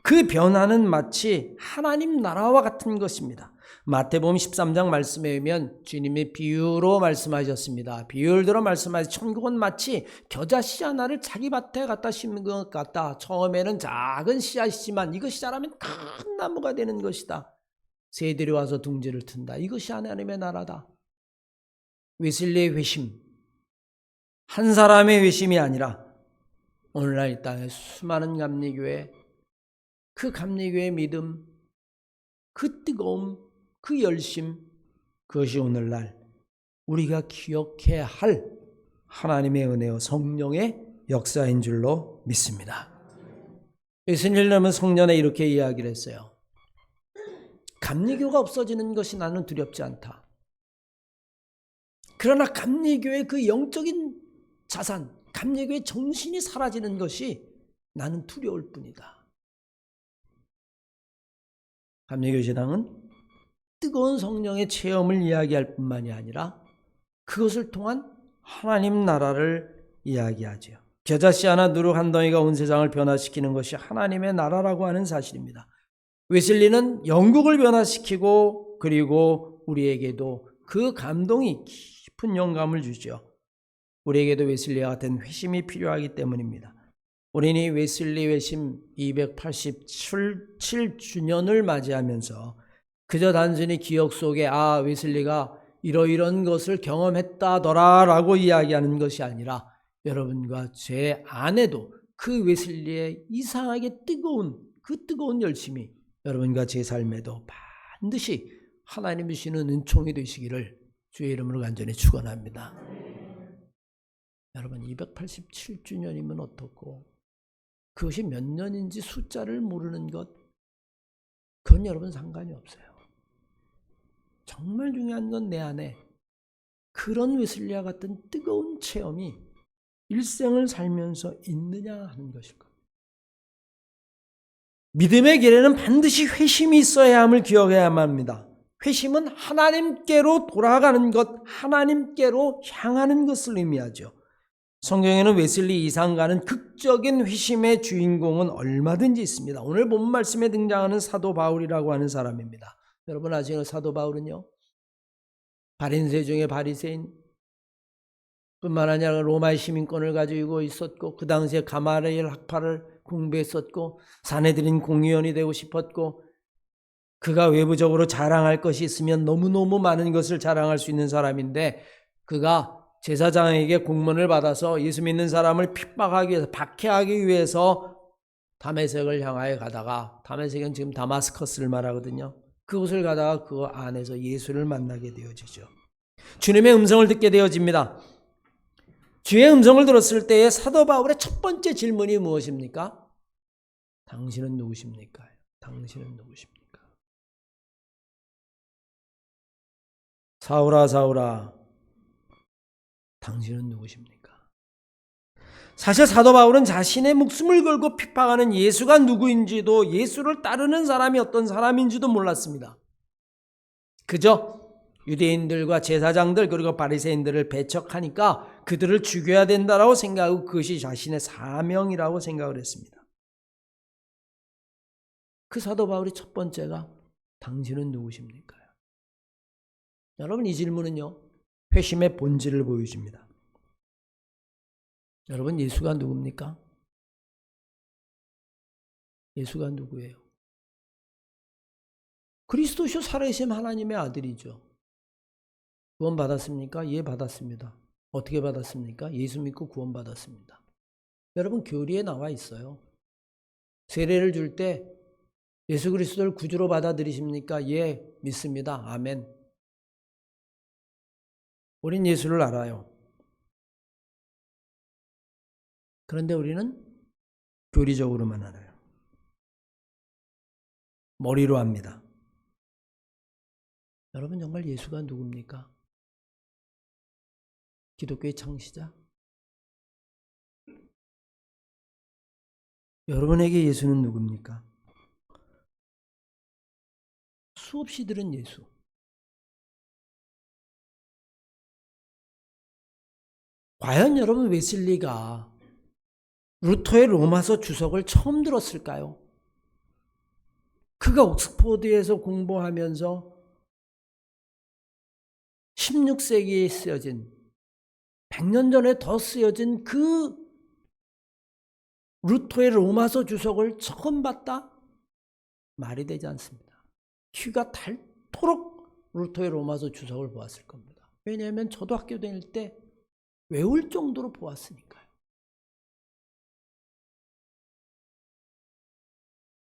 그 변화는 마치 하나님 나라와 같은 것입니다. 마태복음 13장 말씀에 의하면 주님이 비유로 말씀하셨습니다. 비유를 들어 말씀하신 천국은 마치 겨자 씨 하나를 자기 밭에 갖다 심는 것 같다. 처음에는 작은 씨앗이지만 이것이 자라면 큰 나무가 되는 것이다. 새들이 와서 둥지를 튼다. 이것이 하나님의 나라다. 웨슬리의 회심, 한 사람의 회심이 아니라 오늘날 이 땅의 수많은 감리교회, 그 감리교의 믿음, 그 뜨거움, 그 열심, 그것이 오늘날 우리가 기억해야 할 하나님의 은혜와 성령의 역사인 줄로 믿습니다. 예수님은 성전에 이렇게 이야기를 했어요. 감리교가 없어지는 것이 나는 두렵지 않다. 그러나 감리교의 그 영적인 자산, 감리교의 정신이 사라지는 것이 나는 두려울 뿐이다. 감리교 신앙은 뜨거운 성령의 체험을 이야기할 뿐만이 아니라 그것을 통한 하나님 나라를 이야기하죠. 겨자씨 하나 누룩 한 덩이가 온 세상을 변화시키는 것이 하나님의 나라라고 하는 사실입니다. 웨슬리는 영국을 변화시키고 그리고 우리에게도 그 감동이 깊은 영감을 주죠. 우리에게도 웨슬리와 같은 회심이 필요하기 때문입니다. 우리는 웨슬리 회심 287주년을 맞이하면서 그저 단순히 기억 속에 웨슬리가 이러이런 것을 경험했다더라 라고 이야기하는 것이 아니라 여러분과 제 안에도 그 웨슬리의 이상하게 그 뜨거운 열심이 여러분과 제 삶에도 반드시 하나님이 주시는 은총이 되시기를 주의 이름으로 간절히 축원합니다. 여러분 287주년이면 어떻고 그것이 몇 년인지 숫자를 모르는 것, 그건 여러분 상관이 없어요. 정말 중요한 건 내 안에 그런 웨슬리와 같은 뜨거운 체험이 일생을 살면서 있느냐 하는 것일 겁니다. 믿음의 길에는 반드시 회심이 있어야 함을 기억해야만 합니다. 회심은 하나님께로 돌아가는 것, 하나님께로 향하는 것을 의미하죠. 성경에는 웨슬리 이상가는 극적인 회심의 주인공은 얼마든지 있습니다. 오늘 본 말씀에 등장하는 사도 바울이라고 하는 사람입니다. 여러분 아시는 사도 바울은요, 바리새 중에 바리새인 뿐만 아니라 로마의 시민권을 가지고 있었고 그 당시에 가마리엘 학파를 공부했었고 사내들인 공의원이 되고 싶었고 그가 외부적으로 자랑할 것이 있으면 너무너무 많은 것을 자랑할 수 있는 사람인데 그가 제사장에게 공문을 받아서 예수 믿는 사람을 핍박하기 위해서 박해하기 위해서 다메섹을 향하여 가다가, 다메섹은 지금 다마스커스를 말하거든요. 그곳을 가다가 그 안에서 예수를 만나게 되어지죠. 주님의 음성을 듣게 되어집니다. 주의 음성을 들었을 때에 사도 바울의 첫 번째 질문이 무엇입니까? 당신은 누구십니까? 당신은 누구십니까? 사울아, 사울아, 당신은 누구십니까? 사실 사도 바울은 자신의 목숨을 걸고 핍박하는 예수가 누구인지도, 예수를 따르는 사람이 어떤 사람인지도 몰랐습니다. 그저 유대인들과 제사장들 그리고 바리새인들을 배척하니까 그들을 죽여야 된다라고 생각하고 그것이 자신의 사명이라고 생각을 했습니다. 그 사도 바울의 첫 번째가 당신은 누구십니까? 여러분, 이 질문은요, 회심의 본질을 보여줍니다. 여러분, 예수가 누굽니까? 예수가 누구예요? 그리스도시요 살아계신 하나님의 아들이죠. 구원 받았습니까? 예, 받았습니다. 어떻게 받았습니까? 예수 믿고 구원 받았습니다. 여러분, 교리에 나와 있어요. 세례를 줄 때 예수 그리스도를 구주로 받아들이십니까? 예, 믿습니다. 아멘. 우린 예수를 알아요. 그런데 우리는 교리적으로만 알아요. 머리로 합니다. 여러분, 정말 예수가 누굽니까? 기독교의 창시자? 여러분에게 예수는 누굽니까? 수없이 들은 예수. 과연 여러분, 웨슬리가 루터의 로마서 주석을 처음 들었을까요? 그가 옥스포드에서 공부하면서 16세기에 쓰여진, 100년 전에 더 쓰여진 그 루터의 로마서 주석을 처음 봤다? 말이 되지 않습니다. 퀴가 닳도록 루터의 로마서 주석을 보았을 겁니다. 왜냐하면 저도 학교 다닐 때 외울 정도로 보았으니까요.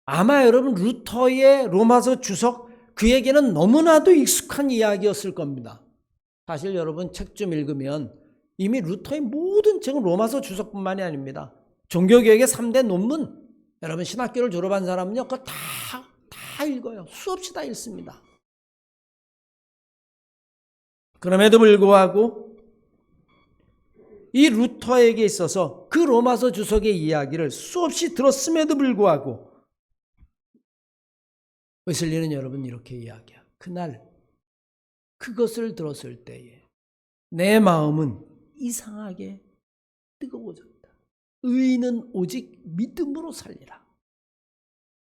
아마 여러분, 루터의 로마서 주석, 그에게는 너무나도 익숙한 이야기였을 겁니다. 사실 여러분, 책 좀 읽으면 이미 루터의 모든 책은 로마서 주석뿐만이 아닙니다. 종교개혁의 3대 논문, 여러분 신학교를 졸업한 사람은요, 그거 다 읽어요. 수없이 다 읽습니다. 그럼에도 불구하고 이 루터에게 있어서 그 로마서 주석의 이야기를 수없이 들었음에도 불구하고 웨슬리는 여러분 이렇게 이야기해요. 그날 그것을 들었을 때에 내 마음은 이상하게 뜨거워졌다. 의인은 오직 믿음으로 살리라.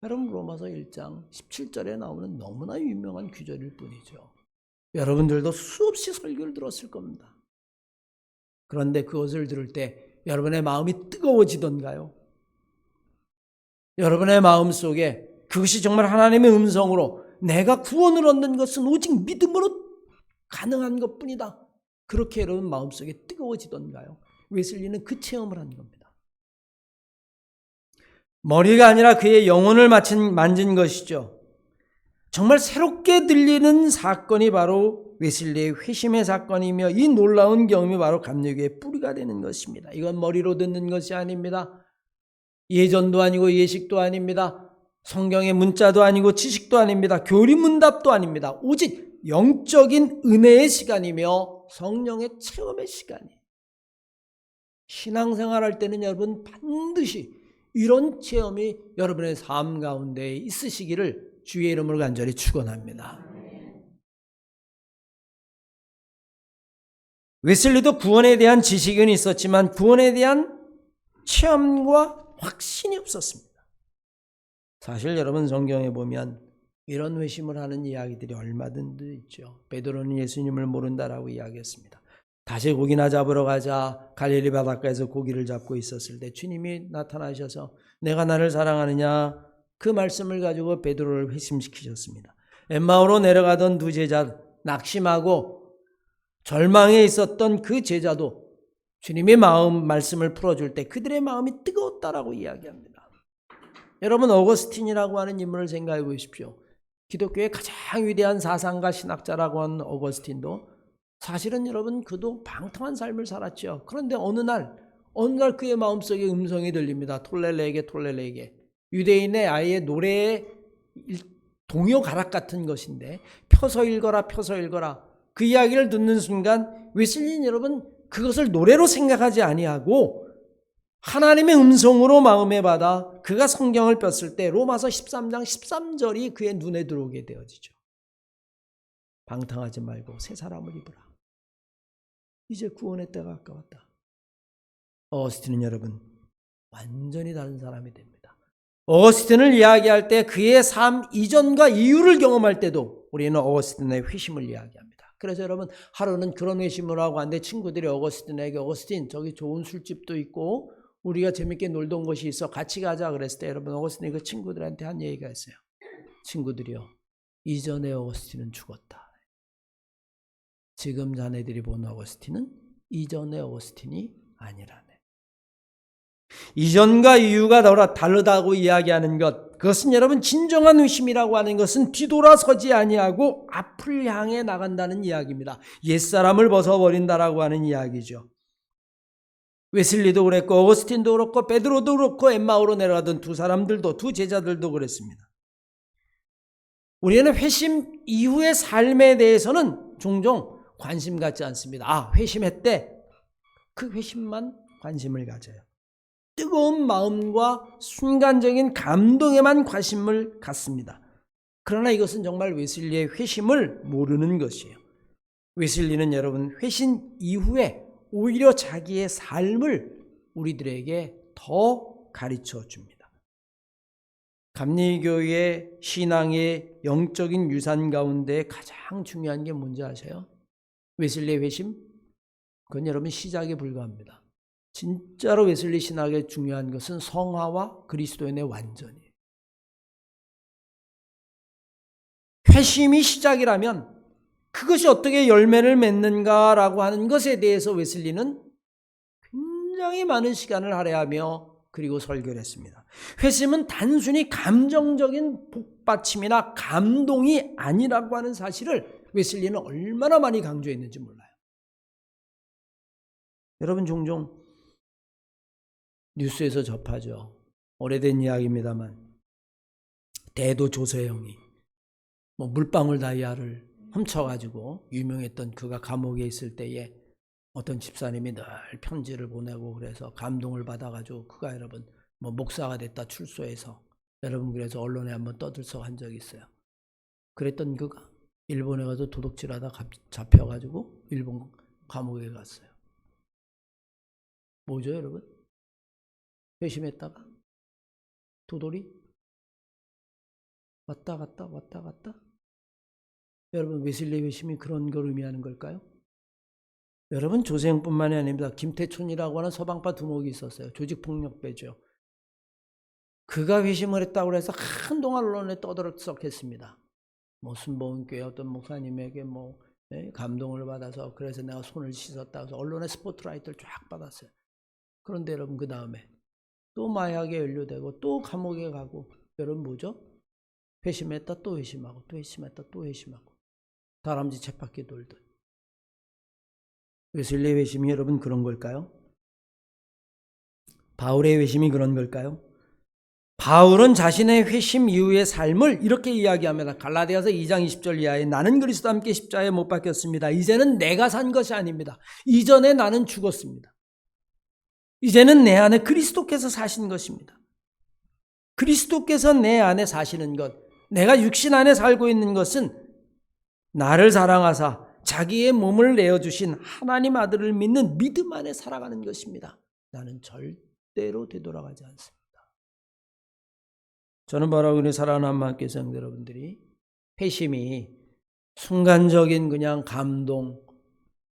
여러분, 로마서 1장 17절에 나오는 너무나 유명한 구절일 뿐이죠. 여러분들도 수없이 설교를 들었을 겁니다. 그런데 그것을 들을 때 여러분의 마음이 뜨거워지던가요? 여러분의 마음 속에 그것이 정말 하나님의 음성으로 내가 구원을 얻는 것은 오직 믿음으로 가능한 것뿐이다, 그렇게 여러분 마음속에 뜨거워지던가요? 웨슬리는 그 체험을 한 겁니다. 머리가 아니라 그의 영혼을 만진 것이죠. 정말 새롭게 들리는 사건이 바로 웨슬리의 회심의 사건이며, 이 놀라운 경험이 바로 감리교의 뿌리가 되는 것입니다. 이건 머리로 듣는 것이 아닙니다. 예전도 아니고 예식도 아닙니다. 성경의 문자도 아니고 지식도 아닙니다. 교리문답도 아닙니다. 오직 영적인 은혜의 시간이며 성령의 체험의 시간이에요. 신앙생활할 때는 여러분 반드시 이런 체험이 여러분의 삶 가운데 있으시기를 주의 이름으로 간절히 축원합니다. 웨슬리도 구원에 대한 지식은 있었지만 구원에 대한 체험과 확신이 없었습니다. 사실 여러분, 성경에 보면 이런 회심을 하는 이야기들이 얼마든지 있죠. 베드로는 예수님을 모른다라고 이야기했습니다. 다시 고기나 잡으러 가자. 갈릴리 바닷가에서 고기를 잡고 있었을 때 주님이 나타나셔서 내가 나를 사랑하느냐, 그 말씀을 가지고 베드로를 회심시키셨습니다. 엠마오로 내려가던 두 제자, 낙심하고 절망에 있었던 그 제자도 주님의 말씀을 풀어줄 때 그들의 마음이 뜨거웠다라고 이야기합니다. 여러분 어거스틴이라고 하는 인물을 생각해 보십시오. 기독교의 가장 위대한 사상가 신학자라고 하는 어거스틴도 사실은 여러분 그도 방탕한 삶을 살았죠. 그런데 어느 날 그의 마음속에 음성이 들립니다. 톨레레게 유대인의 아예 노래의 동요 가락 같은 것인데 펴서 읽어라 그 이야기를 듣는 순간 웨슬리는 여러분 그것을 노래로 생각하지 아니하고 하나님의 음성으로 마음에 받아 그가 성경을 폈을 때 로마서 13장 13절이 그의 눈에 들어오게 되어지죠. 방탕하지 말고 새 사람을 입으라. 이제 구원의 때가 가까웠다. 어거스틴은 여러분 완전히 다른 사람이 됩니다. 어거스틴을 이야기할 때 그의 삶 이전과 이후를 경험할 때도 우리는 어거스틴의 회심을 이야기합니다. 그래서 여러분 하루는 그런 회심을 하고 한데 친구들이 어거스틴에게 어거스틴 저기 좋은 술집도 있고 우리가 재밌게 놀던 곳이 있어 같이 가자 그랬을 때 여러분 어거스틴이 그 친구들한테 한 얘기가 있어요. 친구들이요, 이전의 어거스틴은 죽었다. 지금 자네들이 본 어거스틴은 이전의 어거스틴이 아니라네. 이전과 이후가 다르다고 이야기하는 것, 그것은 여러분 진정한 의심이라고 하는 것은 뒤돌아서지 아니하고 앞을 향해 나간다는 이야기입니다. 옛사람을 벗어버린다라고 하는 이야기죠. 웨슬리도 그랬고 어거스틴도 그렇고 베드로도 그렇고 엠마오로 내려가던 두 사람들도 두 제자들도 그랬습니다. 우리는 회심 이후의 삶에 대해서는 종종 관심 갖지 않습니다. 회심했대. 그 회심만 관심을 가져요. 뜨거운 마음과 순간적인 감동에만 관심을 갖습니다. 그러나 이것은 정말 웨슬리의 회심을 모르는 것이에요. 웨슬리는 여러분 회심 이후에 오히려 자기의 삶을 우리들에게 더 가르쳐 줍니다. 감리교의 신앙의 영적인 유산 가운데 가장 중요한 게 뭔지 아세요? 웨슬리의 회심? 그건 여러분 시작에 불과합니다. 진짜로 웨슬리 신학의 중요한 것은 성화와 그리스도인의 완전이에요. 회심이 시작이라면 그것이 어떻게 열매를 맺는가라고 하는 것에 대해서 웨슬리는 굉장히 많은 시간을 할애하며 그리고 설교를 했습니다. 회심은 단순히 감정적인 복받침이나 감동이 아니라고 하는 사실을 웨슬리는 얼마나 많이 강조했는지 몰라요. 여러분 종종 뉴스에서 접하죠. 오래된 이야기입니다만 대도 조세영이 물방울 다이아를 훔쳐가지고 유명했던 그가 감옥에 있을 때에 어떤 집사님이 늘 편지를 보내고 그래서 감동을 받아가지고 그가 여러분 목사가 됐다 출소해서 여러분 그래서 언론에 한번 떠들썩한 적이 있어요. 그랬던 그가 일본에 가서 도둑질하다 잡혀가지고 일본 감옥에 갔어요. 뭐죠 여러분? 회심했다가 도돌이 왔다 갔다. 여러분 웨슬리 회심이 그런 걸 의미하는 걸까요? 여러분 조세영뿐만이 아닙니다. 김태촌이라고 하는 서방파 두목이 있었어요. 조직폭력배죠. 그가 회심을 했다고 해서 한동안 언론에 떠들썩했습니다. 순복음교회 어떤 목사님에게 감동을 받아서 그래서 내가 손을 씻었다고 해서 언론의 스포트라이트를 쫙 받았어요. 그런데 여러분 그 다음에 또 마약에 연루되고 또 감옥에 가고 여러분 뭐죠? 회심했다 또 회심하고 또 회심했다 또 회심하고 다람쥐 쳇바퀴 돌듯. 웨슬리의 회심이 여러분 그런 걸까요? 바울의 회심이 그런 걸까요? 바울은 자신의 회심 이후의 삶을 이렇게 이야기합니다. 갈라디아서 2장 20절 이하에 나는 그리스도와 함께 십자가에 못 박혔습니다. 이제는 내가 산 것이 아닙니다. 이전에 나는 죽었습니다. 이제는 내 안에 그리스도께서 사신 것입니다. 그리스도께서 내 안에 사시는 것, 내가 육신 안에 살고 있는 것은 나를 사랑하사 자기의 몸을 내어주신 하나님 아들을 믿는 믿음 안에 살아가는 것입니다. 나는 절대로 되돌아가지 않습니다. 저는 바로 우리 사랑하는 한마음교회 성도 여러분들이 회심이 순간적인 그냥 감동,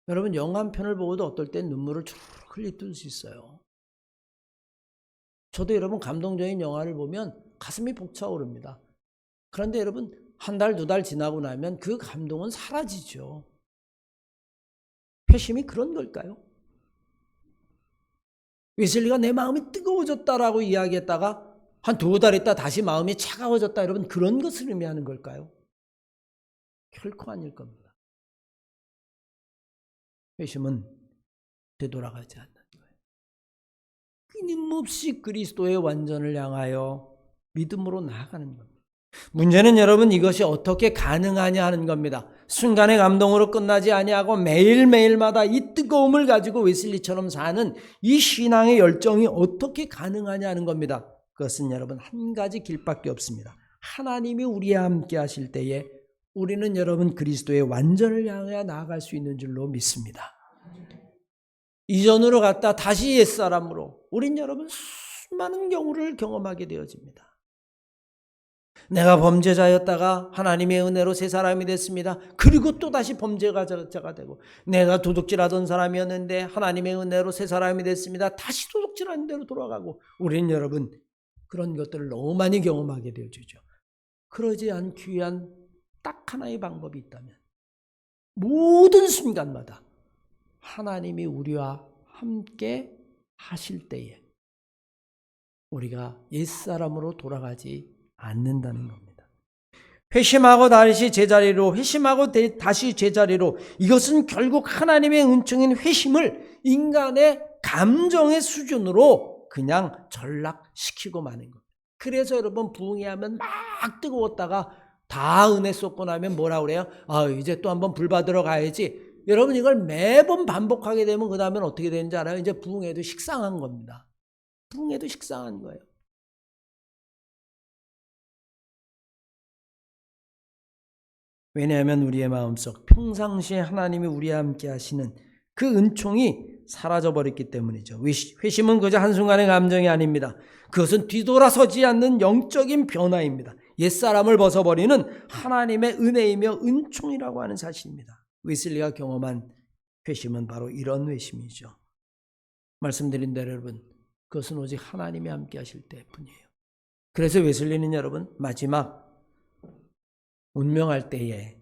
여러분 영화 한 편을 보고도 어떨 땐 눈물을 쭉 흘릴 수 있어요. 저도 여러분 감동적인 영화를 보면 가슴이 벅차오릅니다. 그런데 여러분 한 달, 두 달 지나고 나면 그 감동은 사라지죠. 회심이 그런 걸까요? 웨슬리가 내 마음이 뜨거워졌다라고 이야기했다가 한 2달 있다 다시 마음이 차가워졌다. 여러분 그런 것을 의미하는 걸까요? 결코 아닐 겁니다. 회심은 되돌아가지 않는 거예요. 끊임없이 그리스도의 완전을 향하여 믿음으로 나아가는 겁니다. 문제는 여러분 이것이 어떻게 가능하냐 하는 겁니다. 순간의 감동으로 끝나지 아니하고 매일매일마다 이 뜨거움을 가지고 웨슬리처럼 사는 이 신앙의 열정이 어떻게 가능하냐 하는 겁니다. 그것은 여러분 한 가지 길밖에 없습니다. 하나님이 우리와 함께 하실 때에 우리는 여러분 그리스도의 완전을 향해 나아갈 수 있는 줄로 믿습니다. 이전으로 갔다 다시 옛사람으로 우린 여러분 수많은 경우를 경험하게 되어집니다. 내가 범죄자였다가 하나님의 은혜로 새 사람이 됐습니다. 그리고 또 다시 범죄자가 되고, 내가 도둑질하던 사람이었는데 하나님의 은혜로 새 사람이 됐습니다. 다시 도둑질하는 대로 돌아가고, 우리는 여러분 그런 것들을 너무 많이 경험하게 되어지죠. 그러지 않기 위한 딱 하나의 방법이 있다면 모든 순간마다 하나님이 우리와 함께 하실 때에 우리가 옛사람으로 돌아가지 않는다는 겁니다. 회심하고 다시 제자리로, 회심하고 다시 제자리로, 이것은 결국 하나님의 은총인 회심을 인간의 감정의 수준으로 그냥 전락시키고 마는 겁니다. 그래서 여러분 부흥회 하면 막 뜨거웠다가 다 은혜 쏟고 나면 뭐라 그래요? 이제 또 한번 불 받으러 가야지. 여러분 이걸 매번 반복하게 되면 그 다음엔 어떻게 되는지 알아요? 이제 부흥회도 식상한 겁니다. 부흥회도 식상한 거예요. 왜냐하면 우리의 마음속 평상시에 하나님이 우리와 함께 하시는 그 은총이 사라져버렸기 때문이죠. 회심은 그저 한순간의 감정이 아닙니다. 그것은 뒤돌아서지 않는 영적인 변화입니다. 옛사람을 벗어버리는 하나님의 은혜이며 은총이라고 하는 사실입니다. 웨슬리가 경험한 회심은 바로 이런 회심이죠. 말씀드린 대로 여러분, 그것은 오직 하나님이 함께 하실 때뿐이에요. 그래서 웨슬리는 여러분 마지막 운명할 때에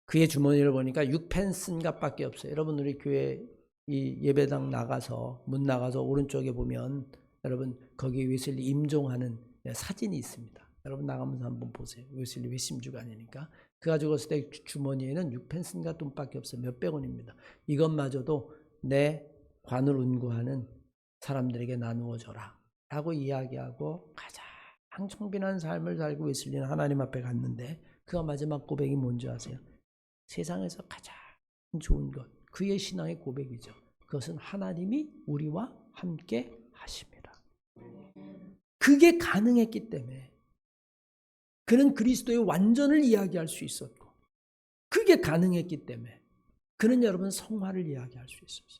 그의 주머니를 보니까 6펜슨가 밖에 없어요. 여러분 우리 교회 이 예배당 나가서 문 나가서 오른쪽에 보면 여러분 거기 웨슬리 임종하는 사진이 있습니다. 여러분 나가면서 한번 보세요. 웨슬리 회심 주간이니까. 그 가지고 갔을 때 주머니에는 6펜슨가 돈밖에 없어요. 몇백 원입니다. 이것마저도 내 관을 운구하는 사람들에게 나누어 줘라 라고 이야기하고 가장 청빈한 삶을 살고 웨슬리는 하나님 앞에 갔는데, 그가 마지막 고백이 뭔지 아세요? 세상에서 가장 좋은 것, 그의 신앙의 고백이죠. 그것은 하나님이 우리와 함께 하십니다. 그게 가능했기 때문에 그는 그리스도의 완전을 이야기할 수 있었고, 그게 가능했기 때문에 그는 여러분 성화를 이야기할 수 있었어요.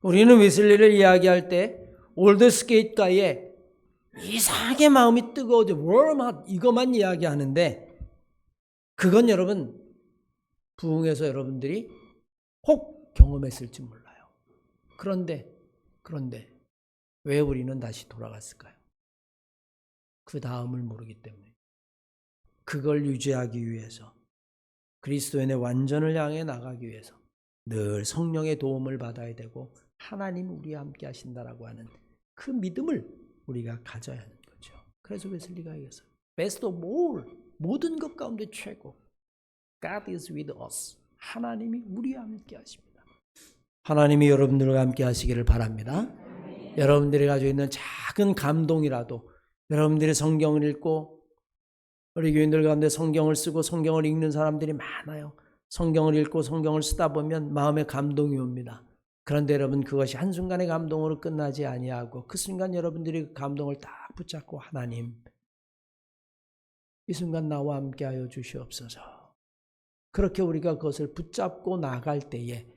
우리는 웨슬리를 이야기할 때 올드스게이트가에 이상하게 마음이 뜨거워져 워mat 이것만 이야기하는데, 그건 여러분 부흥에서 여러분들이 혹 경험했을지 몰라요. 그런데 왜 우리는 다시 돌아갔을까요? 그 다음을 모르기 때문에. 그걸 유지하기 위해서, 그리스도인의 완전을 향해 나가기 위해서 늘 성령의 도움을 받아야 되고, 하나님 우리와 함께 하신다라고 하는 그 믿음을 우리가 가져야 하는 거죠. 그래서 웨슬리가 얘기했어요. Best of all, 모든 것 가운데 최고. God is with us. 하나님이 우리와 함께 하십니다. 하나님이 여러분들과 함께 하시기를 바랍니다. 여러분들이 가지고 있는 작은 감동이라도, 여러분들이 성경을 읽고, 우리 교인들 가운데 성경을 쓰고 성경을 읽는 사람들이 많아요. 성경을 읽고 성경을 쓰다 보면 마음에 감동이 옵니다. 그런데 여러분 그것이 한순간의 감동으로 끝나지 아니하고, 그 순간 여러분들이 그 감동을 딱 붙잡고, 하나님 이 순간 나와 함께 하여 주시옵소서. 그렇게 우리가 그것을 붙잡고 나갈 때에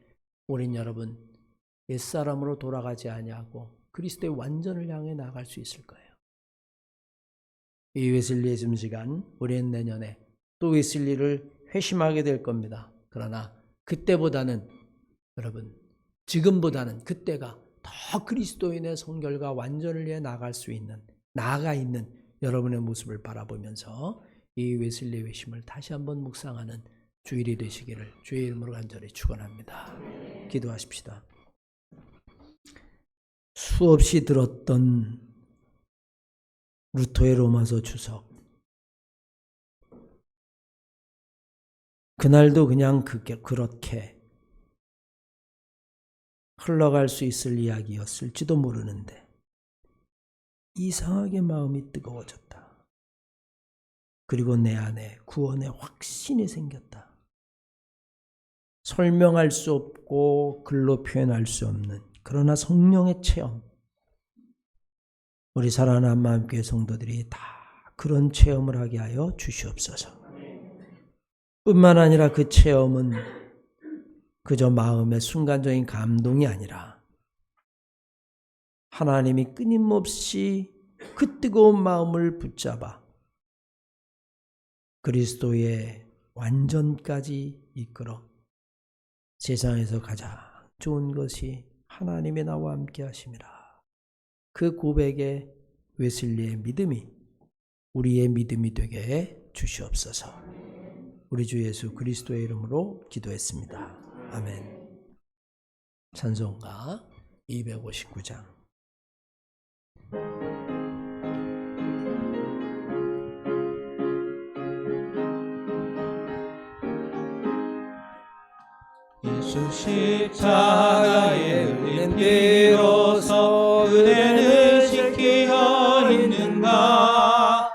우린 여러분 옛사람으로 돌아가지 아니하고 그리스도의 완전을 향해 나갈 수 있을 거예요. 이 웨슬리의 점시간, 우리는 내년에 또 웨슬리를 회심하게 될 겁니다. 그러나 그때보다는 여러분, 지금보다는 그때가 더 그리스도인의 성결과 완전을 위해 나아가 있는 여러분의 모습을 바라보면서 이 웨슬리 회심을 다시 한번 묵상하는 주일이 되시기를 주의 이름으로 간절히 축원합니다. 기도하십시다. 수없이 들었던 루터의 로마서 주석. 그날도 그냥 그렇게 흘러갈 수 있을 이야기였을지도 모르는데 이상하게 마음이 뜨거워졌다. 그리고 내 안에 구원의 확신이 생겼다. 설명할 수 없고 글로 표현할 수 없는 그러나 성령의 체험. 우리 사랑하는 한마음교회 성도들이 다 그런 체험을 하게 하여 주시옵소서. 뿐만 아니라 그 체험은 그저 마음의 순간적인 감동이 아니라 하나님이 끊임없이 그 뜨거운 마음을 붙잡아 그리스도의 완전까지 이끌어 세상에서 가장 좋은 것이 하나님의 나와 함께 하심이라. 그 고백에 웨슬리의 믿음이 우리의 믿음이 되게 해 주시옵소서. 우리 주 예수 그리스도의 이름으로 기도했습니다. 아멘. 찬송가 259장. 예수 십자가에 흘린 피로서 그대는 지키어 있는가.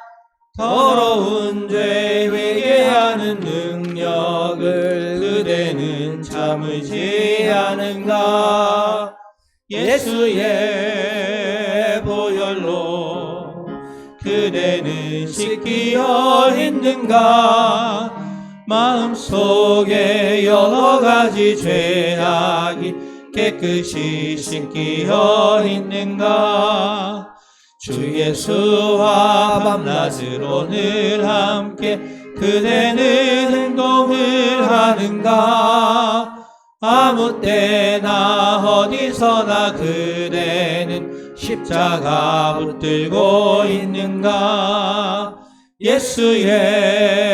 더러운 죄 회개하는 능력을 그대는 참으지 않은가. 예수의 보혈로 그대는 씻기어 있는가. 마음속에 여러 가지 죄악이 깨끗이 씻기어 있는가. 주 예수와 밤낮으로 늘 함께 그대는 행동을 하는가. 아무 때나 어디서나 그대는 십자가 붙들고 있는가. 예수의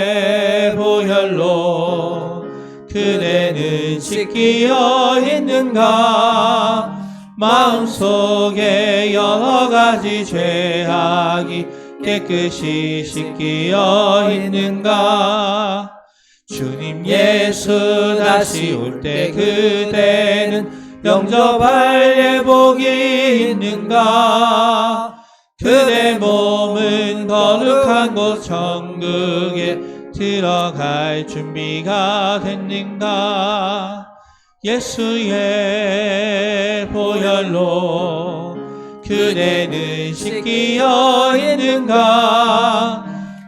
보혈로 그대는 씻기어 있는가. 마음속에 여러 가지 죄악이 깨끗이 씻기어 있는가. 주님 예수 다시 올 때 그대는 영접할 예복이 있는가. 그대 몸은 거룩한 곳 천국에 들어갈 준비가 됐는가. 예수의 보혈로 그대는 씻기어 있는가.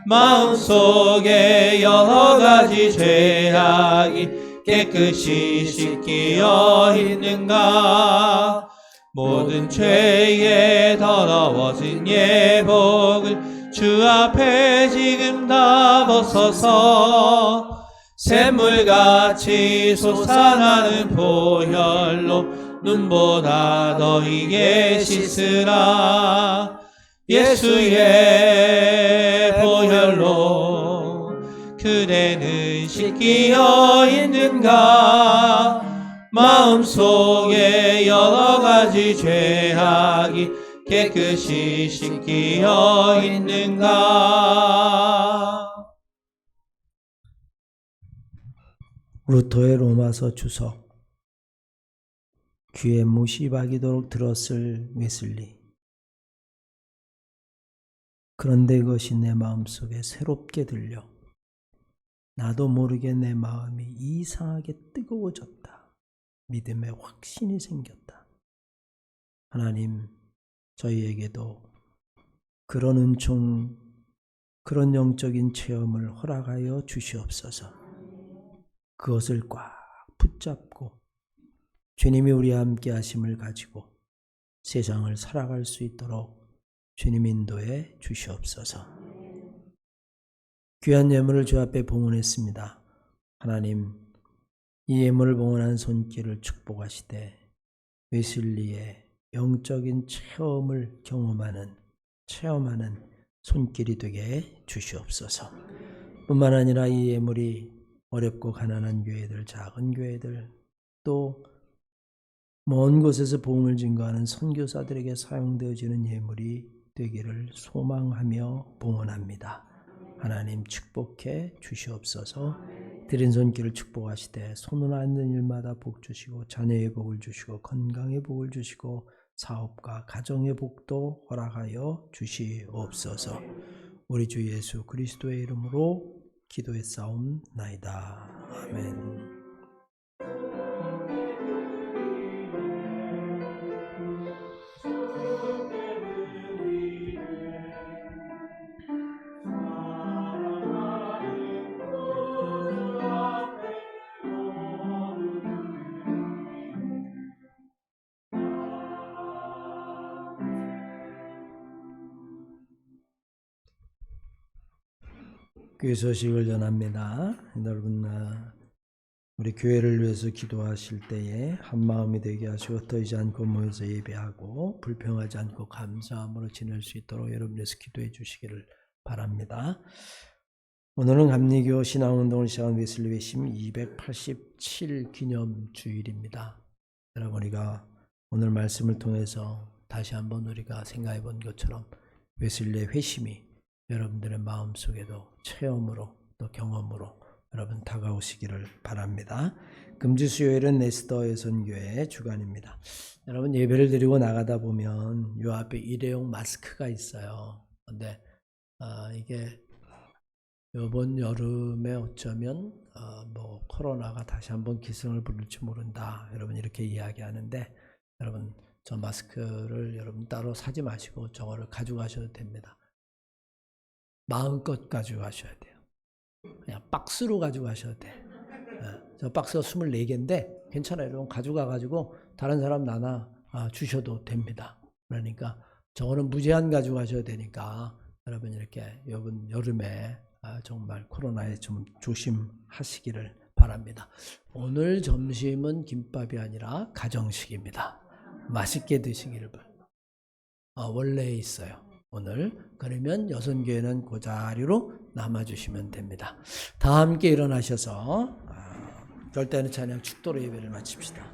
마음속에 여러 가지 죄악이 깨끗이 씻기어 있는가. 모든 죄에 더러워진 예복을 주 앞에 지금 다 벗어서 샘물같이 솟아나는 보혈로 눈보다 너희게 씻으라. 예수의 보혈로 그대는 씻기어 있는가. 마음속에 여러 가지 죄악이 깨끗이 씻기어 있는가. 루터의 로마서 주석. 귀에 못이 박이도록 들었을 웨슬리. 그런데 그것이 내 마음속에 새롭게 들려 나도 모르게 내 마음이 이상하게 뜨거워졌다. 믿음의 확신이 생겼다. 하나님, 저희에게도 그런 은총, 그런 영적인 체험을 허락하여 주시옵소서. 그것을 꽉 붙잡고 주님이 우리와 함께 하심을 가지고 세상을 살아갈 수 있도록 주님 인도해 주시옵소서. 귀한 예물을 주 앞에 봉헌했습니다. 하나님, 이 예물을 봉헌한 손길을 축복하시되 웨슬리의 영적인 체험을 체험하는 손길이 되게 해 주시옵소서. 뿐만 아니라 이 예물이 어렵고 가난한 교회들, 작은 교회들, 또 먼 곳에서 복음을 증거하는 선교사들에게 사용되어지는 예물이 되기를 소망하며 봉헌합니다. 하나님 축복해 주시옵소서. 드린 손길을 축복하시되 손으로 앉는 일마다 복 주시고 자녀의 복을 주시고 건강의 복을 주시고 사업과 가정의 복도 허락하여 주시옵소서. 우리 주 예수 그리스도의 이름으로 기도했사옵나이다. 아멘. 교회 소식을 전합니다. 여러분, 우리 교회를 위해서 기도하실 때에 한마음이 되게 하시고 흩어지지 않고 모여서 예배하고 불평하지 않고 감사함으로 지낼 수 있도록 여러분께서 기도해 주시기를 바랍니다. 오늘은 감리교 신앙운동을 시작한 웨슬리 회심 287 기념 주일입니다. 여러분, 우리가 오늘 말씀을 통해서 다시 한번 우리가 생각해 본 것처럼 웨슬리의 회심이 여러분들의 마음속에도 체험으로 또 경험으로 여러분 다가오시기를 바랍니다. 금주수요일은 네스더 예선교회 주간입니다. 여러분 예배를 드리고 나가다 보면 요 앞에 일회용 마스크가 있어요. 근데 이게 이번 여름에 어쩌면 뭐 코로나가 다시 한번 기승을 부릴지 모른다. 여러분 이렇게 이야기하는데 여러분 저 마스크를 여러분 따로 사지 마시고 저거를 가져가셔도 됩니다. 마음껏 가져가셔야 돼요. 그냥 박스로 가져가셔도 돼. 저 박스가 24개인데 괜찮아요. 여러분 가져가가지고 다른 사람 나눠 주셔도 됩니다. 그러니까 저거는 무제한 가져가셔도 되니까 여러분 이렇게 이번 여름에 정말 코로나에 좀 조심하시기를 바랍니다. 오늘 점심은 김밥이 아니라 가정식입니다. 맛있게 드시기를 바랍니다. 원래 있어요. 오늘 그러면 여선교회는 그 자리로 남아주시면 됩니다. 다 함께 일어나셔서 절대는 찬양 축도로 예배를 마칩시다.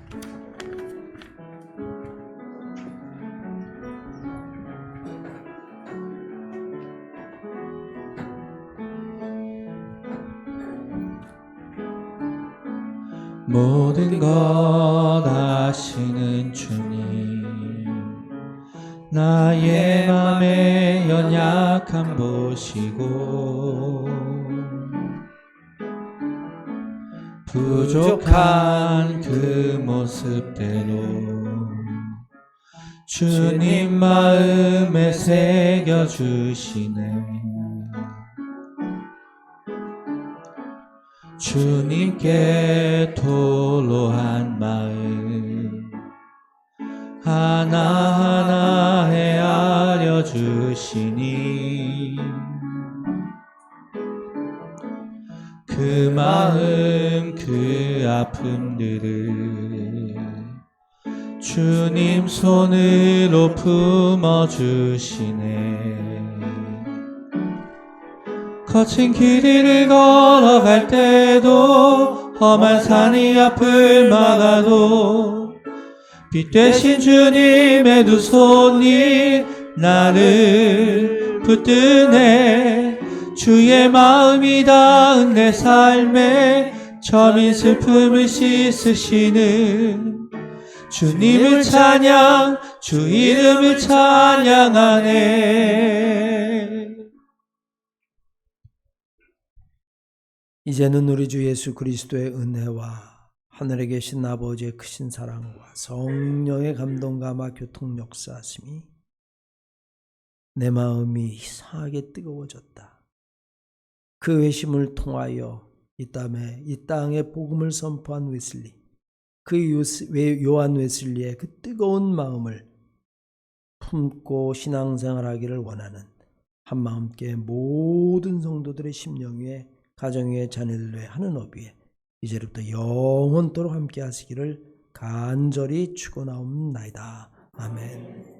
모든 것 아시는 주님, 나의 맘의 연약함 보시고 부족한 그 모습대로 주님 마음에 새겨주시네. 주님께 토로한 마음 하나하나 헤아려 주시니 그 마음 그 아픔들을 주님 손으로 품어주시네. 거친 길 위를 걸어갈 때도 험한 산이 앞을 막아도 빛 대신 주님의 두 손이 나를 붙드네. 주의 마음이 닿은 내 삶에 저민 슬픔을 씻으시는 주님을 찬양, 주 이름을 찬양하네. 이제는 우리 주 예수 그리스도의 은혜와 하늘에 계신 아버지의 크신 사랑과 성령의 감동과 아마 교통 역사하심이 내 마음이 이상하게 뜨거워졌다. 그 회심을 통하여 이 땅에 복음을 선포한 웨슬리, 그 요한 웨슬리의 그 뜨거운 마음을 품고 신앙생활하기를 원하는 한마음께 모든 성도들의 심령 위에 가정 위에 자녀들 위에 하는 업 위에 이제부터 영원토록 함께 하시기를 간절히 축원하옵나이다. 아멘.